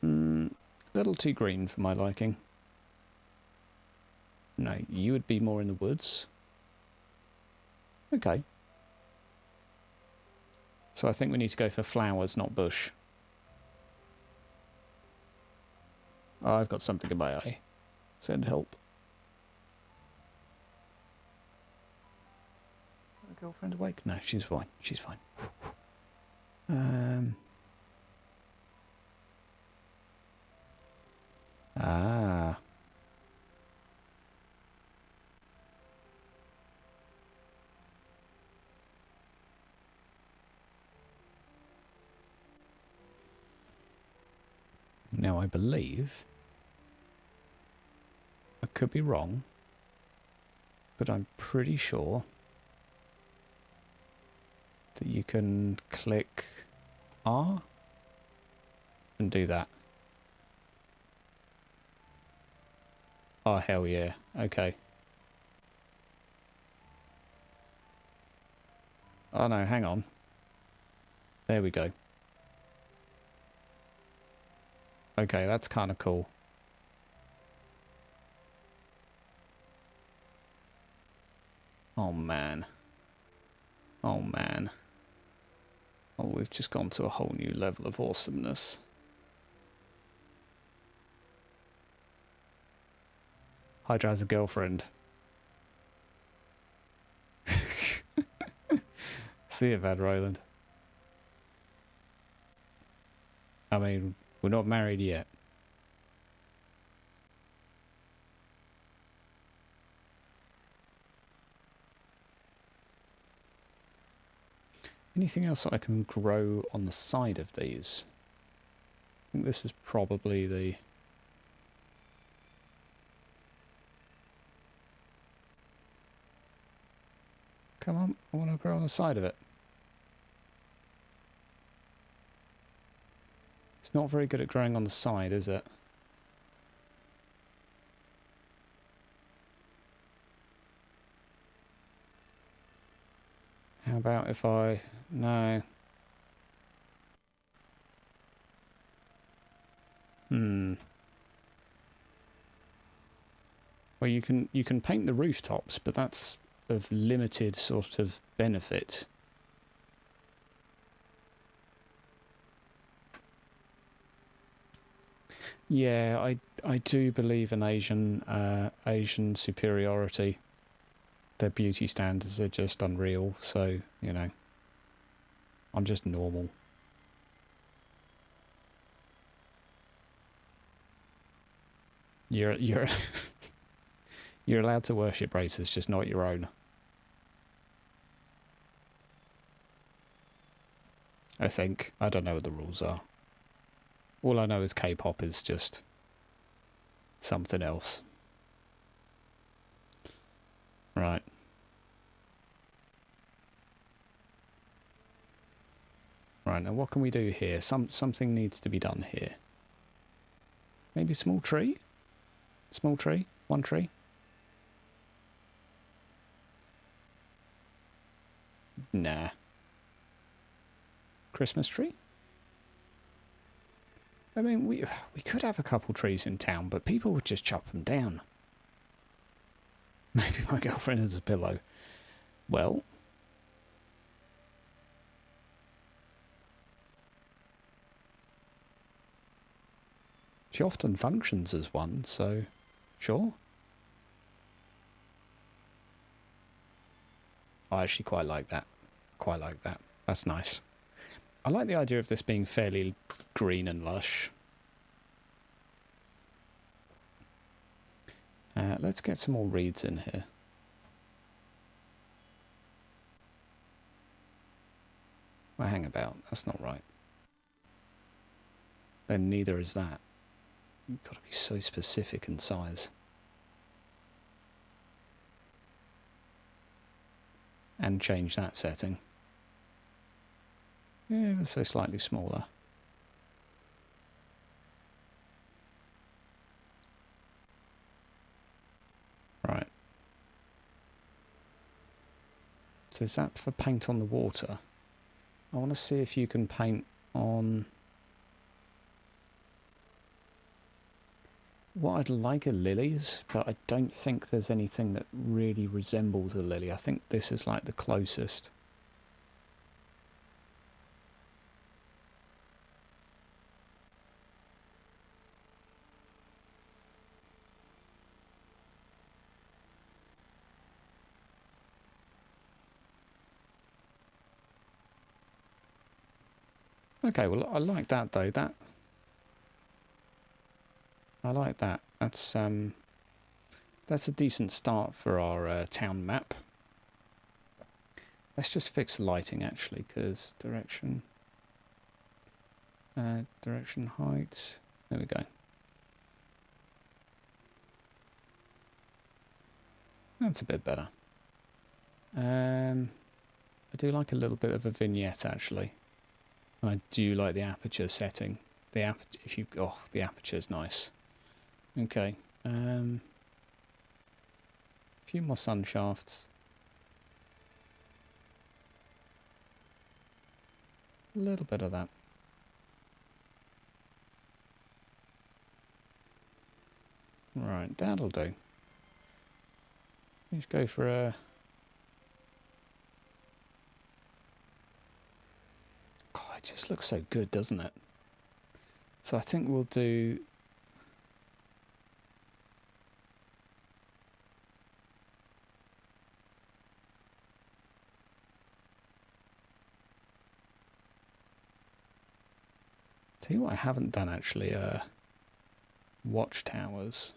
A little too green for my liking. No, you would be more in the woods. Okay. So I think we need to go for flowers, not bush. Oh, I've got something in my eye. Send help. Is my girlfriend awake? No, she's fine. She's fine. Ah. Now I believe, I could be wrong, but I'm pretty sure that you can click R and do that. Oh, hell yeah. Okay. Oh no, hang on. There we go. Okay, that's kind of cool. Oh man. Oh man. Oh, we've just gone to a whole new level of awesomeness. Hydra has a girlfriend. See you, Van Roland. I mean, we're not married yet. Anything else that I can grow on the side of these? I think this is probably the... Come on, I want to grow on the side of it. It's not very good at growing on the side, is it? How about if I... No. Well, you can paint the rooftops, but that's of limited sort of benefit. Yeah, I do believe in Asian superiority. Their beauty standards are just unreal, so, you know. I'm just normal. You're you're allowed to worship races, just not your own. I think. I don't know what the rules are. All I know is K-pop is just something else. Right. Right, now what can we do here? Something needs to be done here. Maybe a small tree? Small tree? One tree? Nah. Christmas tree? I mean, we could have a couple trees in town, but people would just chop them down. Maybe my girlfriend has a pillow. Well... she often functions as one, so... sure. I actually quite like that. Quite like that. That's nice. I like the idea of this being fairly green and lush. Let's get some more reeds in here. Well, hang about. That's not right. Then neither is that. You've got to be so specific in size. And change that setting. Yeah, let's say slightly smaller. Right. So is that for paint on the water? I want to see if you can paint on... what I'd like are lilies, but I don't think there's anything that really resembles a lily. I think this is like the closest. Okay, well, I like that though. I like that. That's a decent start for our town map. Let's just fix lighting actually, because direction height. There we go. That's a bit better. I do like a little bit of a vignette actually. I do like the aperture setting. The aperture's nice. Okay. A few more sun shafts. A little bit of that. Right, that'll do. Let's go for a... God, it just looks so good, doesn't it? So I think we'll do... tell you what I haven't done actually, watchtowers.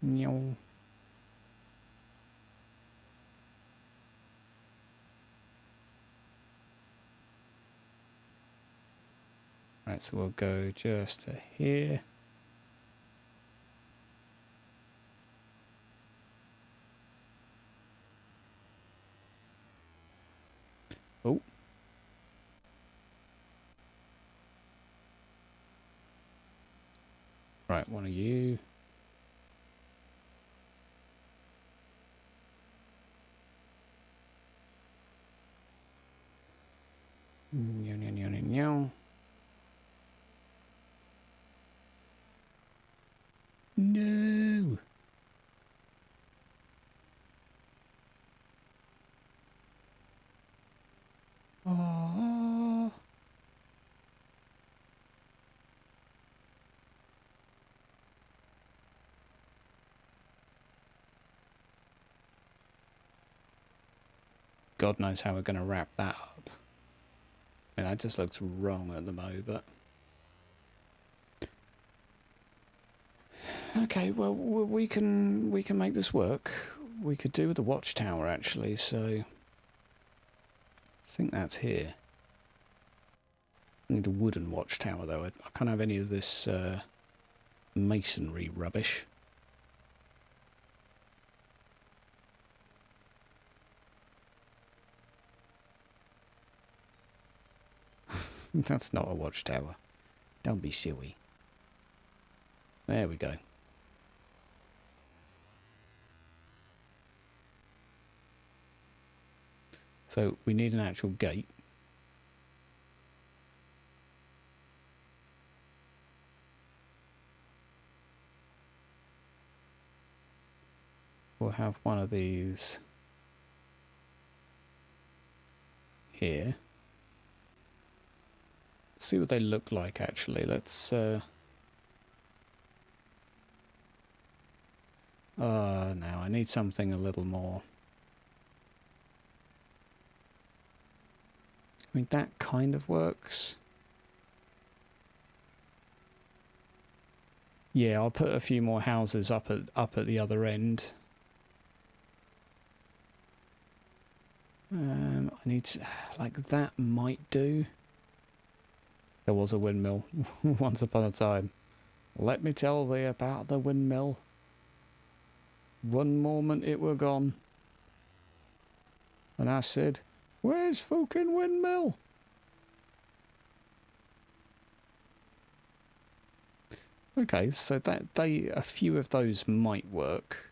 Meow. Right, so we'll go just to here. Oh. Right, one of you. Meow, meow, meow, meow, meow. No. God knows how we're going to wrap that up. I mean, that just looks wrong at the mo, but... Okay, well, we can make this work. We could do with the watchtower, actually, so... I think that's here. I need a wooden watchtower, though. I can't have any of this masonry rubbish. That's not a watchtower. Don't be silly. There we go. So we need an actual gate. We'll have one of these here. Let's see what they look like, actually. Let's... Oh, no, I need something a little more... I mean, that kind of works. Yeah, I'll put a few more houses up at the other end. I need to, like, that might do. There was a windmill once upon a time. Let me tell thee about the windmill. One moment it were gone. And I said, where's fucking windmill? Okay, so a few of those might work,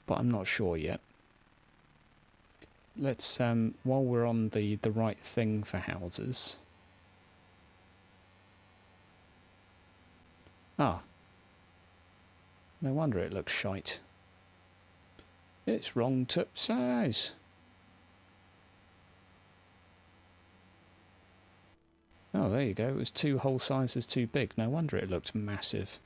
but I'm not sure yet. Let's while we're on the right thing for houses. Ah. No wonder it looks shite. It's wrong to size. Oh, there you go. It was 2 whole sizes too big. No wonder it looked massive.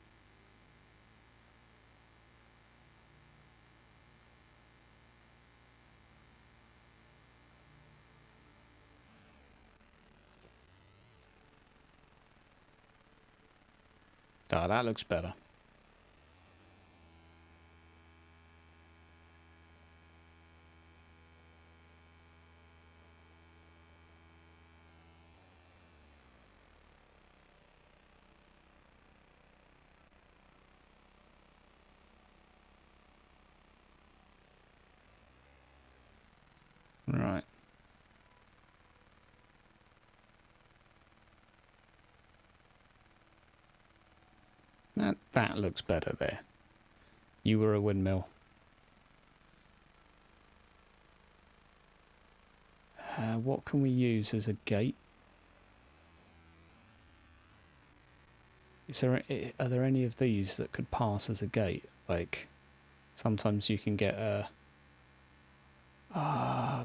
Ah, that looks better. Right. That looks better there. You were a windmill. What can we use as a gate? Are there any of these that could pass as a gate? Like, sometimes you can get a...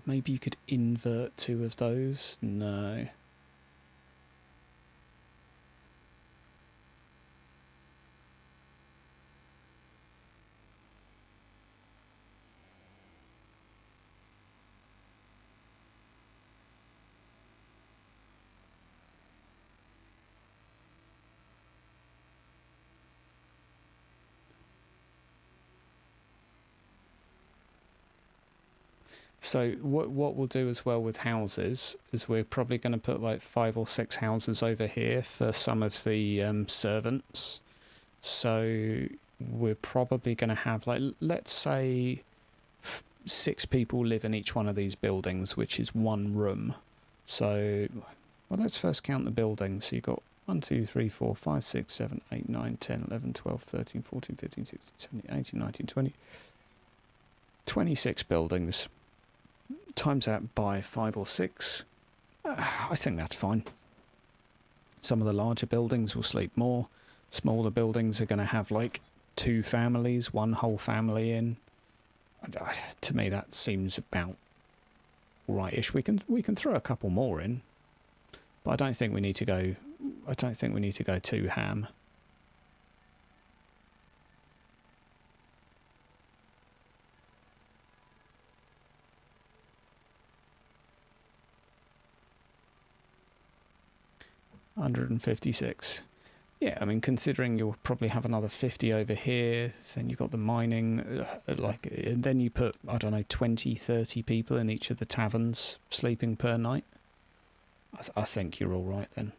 maybe you could invert 2 of those? No. So what we'll do as well with houses is we're probably going to put like 5 or 6 houses over here for some of the servants. So we're probably going to have, like, let's say 6 people live in each one of these buildings, which is 1 room. So, well, let's first count the buildings. So you've got 1, 2, 3, 4, 5, 6, 7, 8, 9, 10, 11, 12, 13, 14, 15, 16, 17, 18, 19, 20. 26 buildings. Times that by 5 or 6. I think that's fine. Some of the larger buildings will sleep more. Smaller buildings are going to have like 2 families, 1 whole family in. To me, that seems about right-ish. We can throw a couple more in, but I don't think we need to go. I don't think we need to go too ham. 156. Yeah, I mean, considering you'll probably have another 50 over here, then you've got the mining, and then you put, I don't know, 20, 30 people in each of the taverns sleeping per night. I think you're all right then.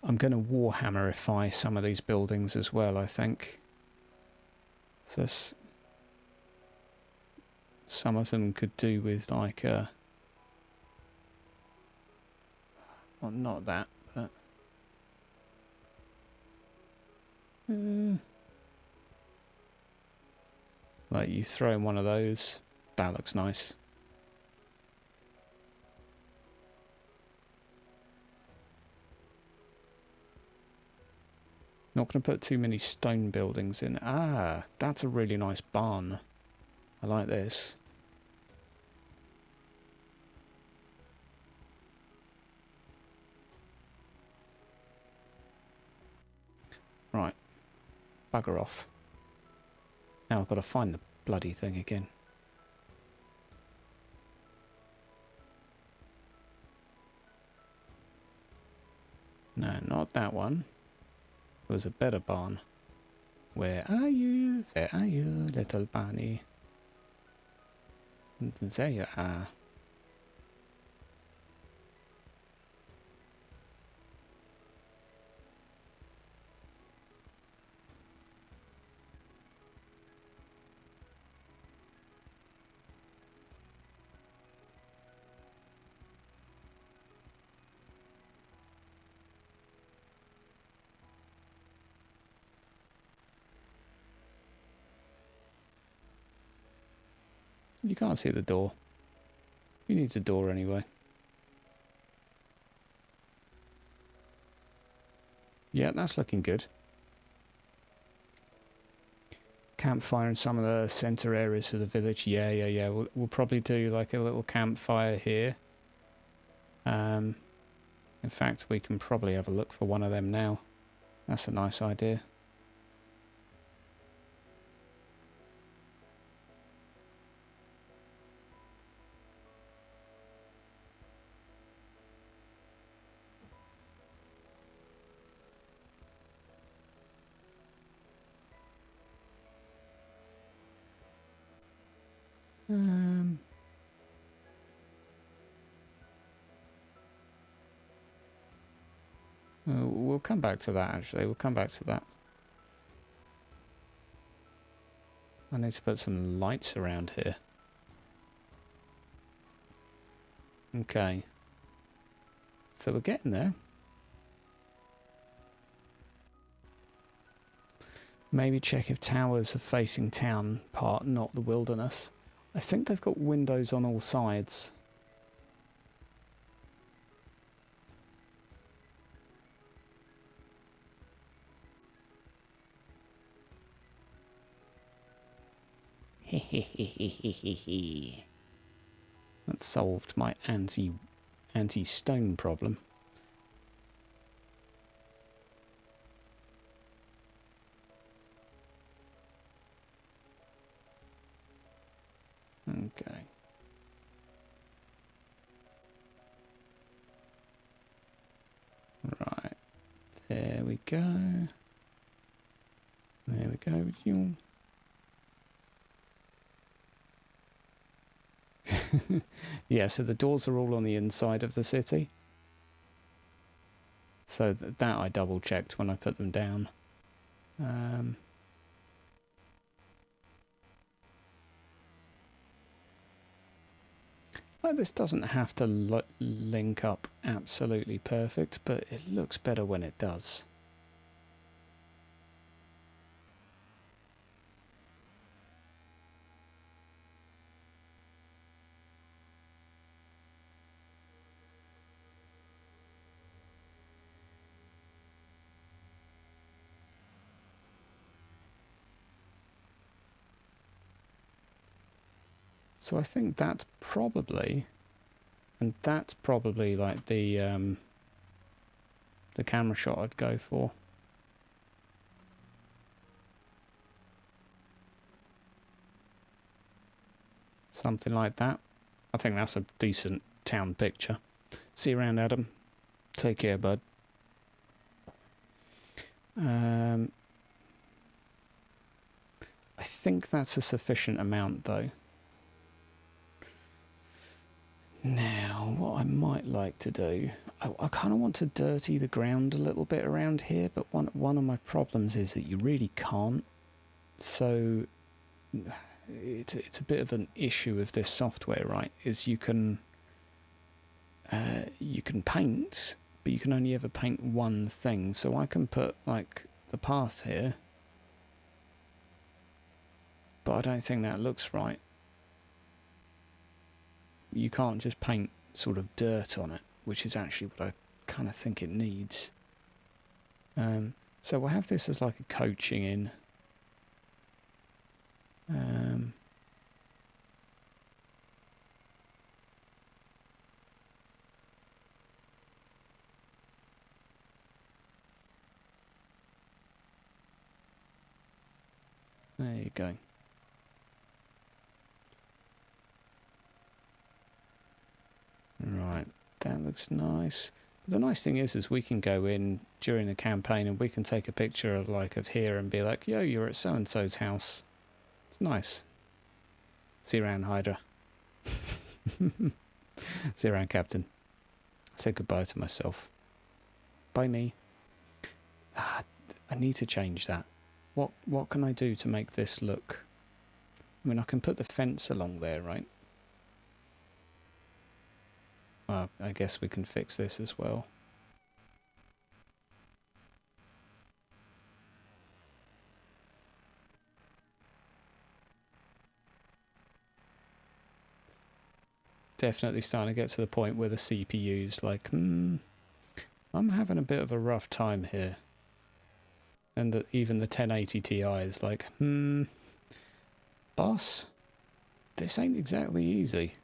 I'm going to Warhammerify some of these buildings as well, I think. So some of them could do with like a... Well, not that, but... like you throw in one of those. That looks nice. Not going to put too many stone buildings in. Ah, that's a really nice barn. I like this. Right. Bugger off. Now I've got to find the bloody thing again. No, not that one. There was a better barn. Where are you? Where are you, little Barney? There you are. You can't see the door. Who needs a door anyway? Yeah, that's looking good. Campfire in some of the centre areas of the village. Yeah. We'll probably do like a little campfire here. In fact, we can probably have a look for one of them now. That's a nice idea. We'll come back to that, actually. We'll come back to that. I need to put some lights around here. Okay. So we're getting there. Maybe check if towers are facing town part, not the wilderness. I think they've got windows on all sides. That solved my anti-stone problem. Okay. Right. There we go. There we go with you. Yeah, so the doors are all on the inside of the city. So that I double checked when I put them down. Well, this doesn't have to link up absolutely perfect, but it looks better when it does. So I think that's probably, and that's probably like the camera shot I'd go for. Something like that. I think that's a decent town picture. See you around, Adam. Take care, bud. I think that's a sufficient amount, though. Now, what I might like to do... I kind of want to dirty the ground a little bit around here, but one of my problems is that you really can't. So, it's a bit of an issue with this software, right? Is you can paint, but you can only ever paint one thing. So I can put, like, the path here, but I don't think that looks right. You can't just paint sort of dirt on it, which is actually what I kind of think it needs. So we'll have this as like a coaching in. There you go. Right, that looks nice. But the nice thing is we can go in during the campaign and we can take a picture of of here and be like, yo, you're at so-and-so's house. It's nice. See you around, Hydra. See you around, Captain. Say goodbye to myself. Bye, me. I need to change that. What can I do to make this look... I mean, I can put the fence along there, right? Well, I guess we can fix this as well. Definitely starting to get to the point where the CPU's like, I'm having a bit of a rough time here. And even the 1080 Ti is like, boss, this ain't exactly easy.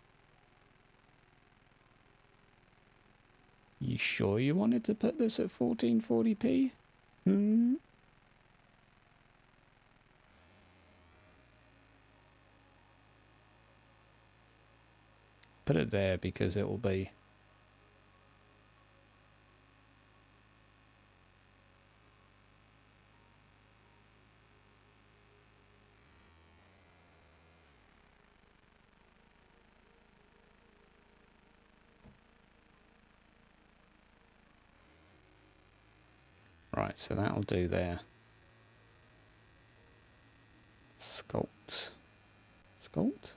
You sure you wanted to put this at 1440p? Put it there because it will be... Right, so that'll do there. Sculpt. Sculpt?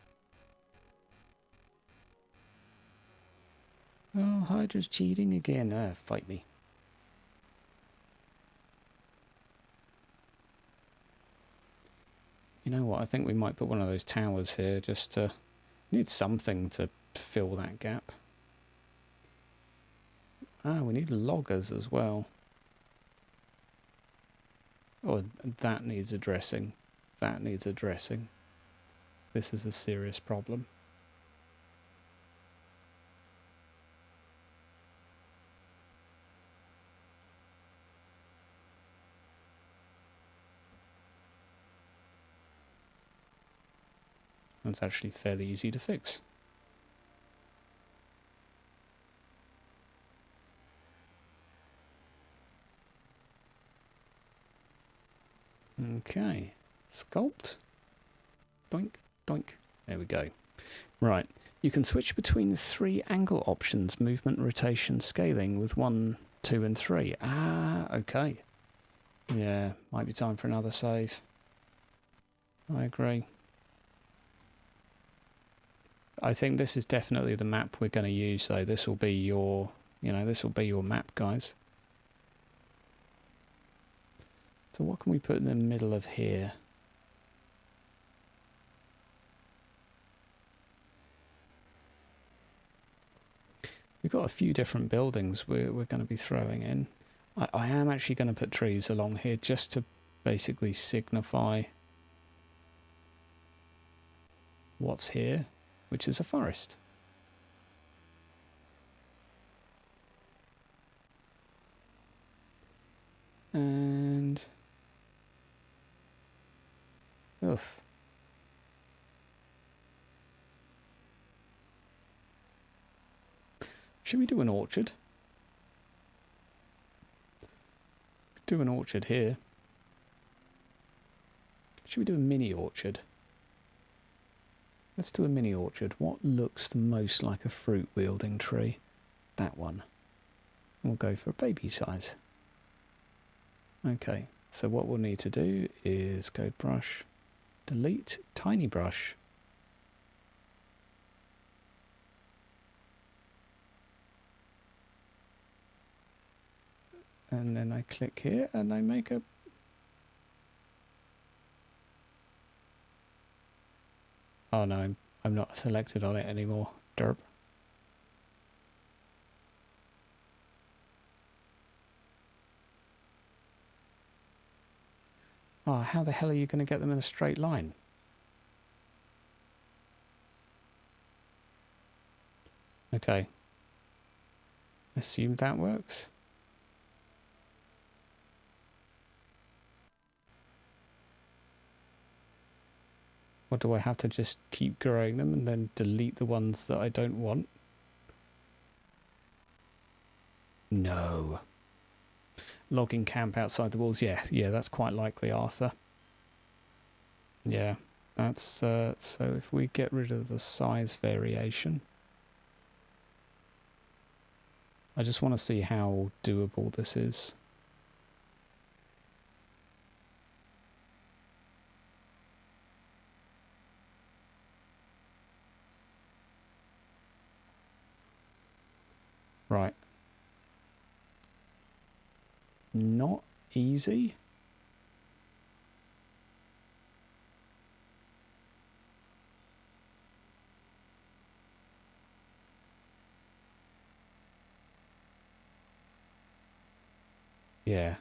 Oh, Hydra's cheating again. Fight me. You know what, I think we might put one of those towers here just to... Need something to fill that gap. Ah, we need loggers as well. Oh, that needs addressing. That needs addressing. This is a serious problem. It's actually fairly easy to fix. Okay, sculpt, doink, doink, there we go. Right, you can switch between the 3 angle options, movement, rotation, scaling with 1, 2 and 3. Ah, okay. Yeah, might be time for another save. I agree. I think this is definitely the map we're going to use though. This will be your, this will be your map, guys. So what can we put in the middle of here? We've got a few different buildings we're going to be throwing in. I am actually going to put trees along here just to basically signify what's here, which is a forest. And... oof. Should we do an orchard? Do an orchard here. Should we do a mini orchard? Let's do a mini orchard. What looks the most like a fruit-wielding tree? That one. We'll go for baby size. Okay, so what we'll need to do is go brush, delete, tiny brush. And then I click here and I make a... Oh no, I'm not selected on it anymore. Derp. Oh, how the hell are you going to get them in a straight line? Okay. Assume that works. Or do I have to just keep growing them and then delete the ones that I don't want? No. Logging camp outside the walls. Yeah, that's quite likely, Arthur. Yeah, that's... so if we get rid of the size variation... I just want to see how doable this is. Right. Not easy. Yeah.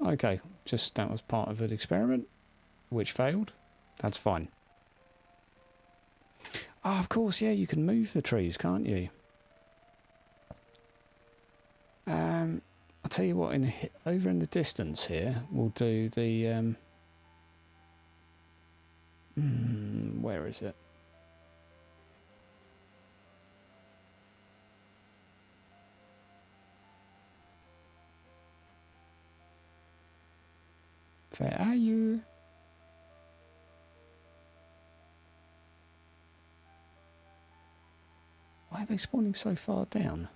Okay, just that was part of an experiment, which failed. That's fine. Ah, of course, yeah, you can move the trees, can't you? I'll tell you what, over in the distance here, we'll do the... where is it? Where are you? Why are they spawning so far down?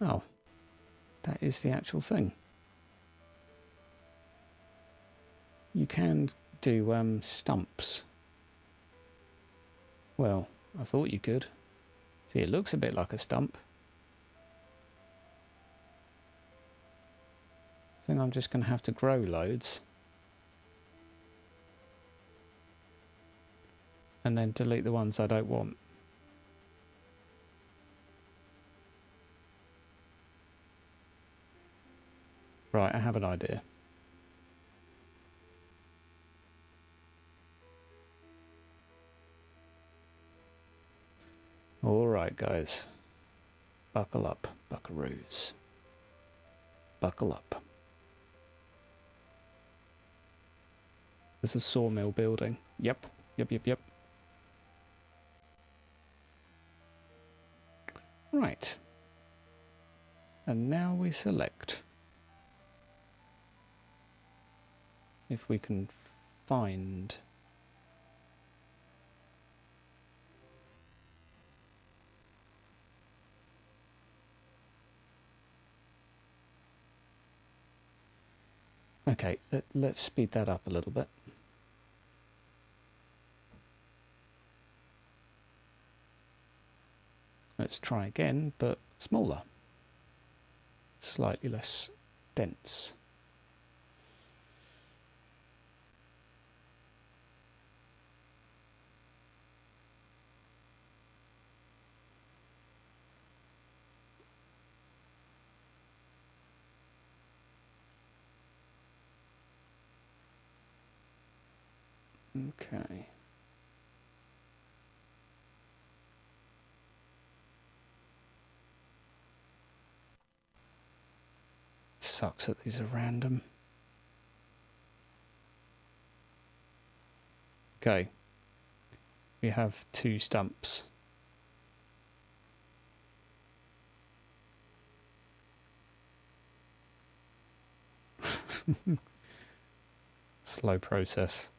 Oh, that is the actual thing. You can do stumps. Well, I thought you could. See, it looks a bit like a stump. I think I'm just going to have to grow loads. And then delete the ones I don't want. Right, I have an idea. Alright, guys. Buckle up, buckaroos. Buckle up. There's a sawmill building. Yep. Right. And now we select. If we can find... Okay, let's speed that up a little bit. Let's try again, but smaller. Slightly less dense. Okay. sucks that these are random. Okay. We have 2 stumps. Slow process.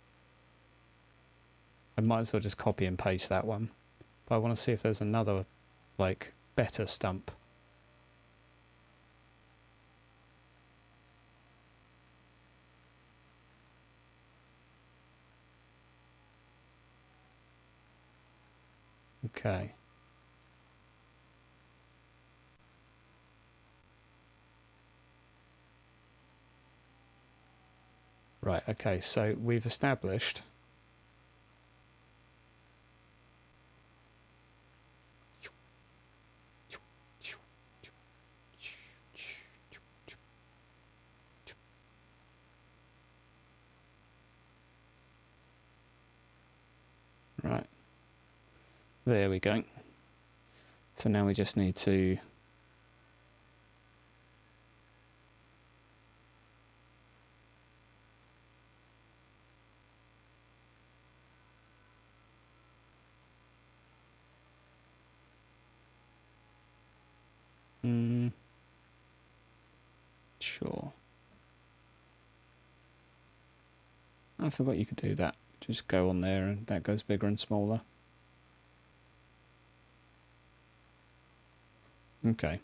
I might as well just copy and paste that one. But I want to see if there's another, like, better stump. Okay. Right, okay, so we've established right. There we go. So now we just need to sure. I forgot you could do that. Just go on there and that goes bigger and smaller. Okay.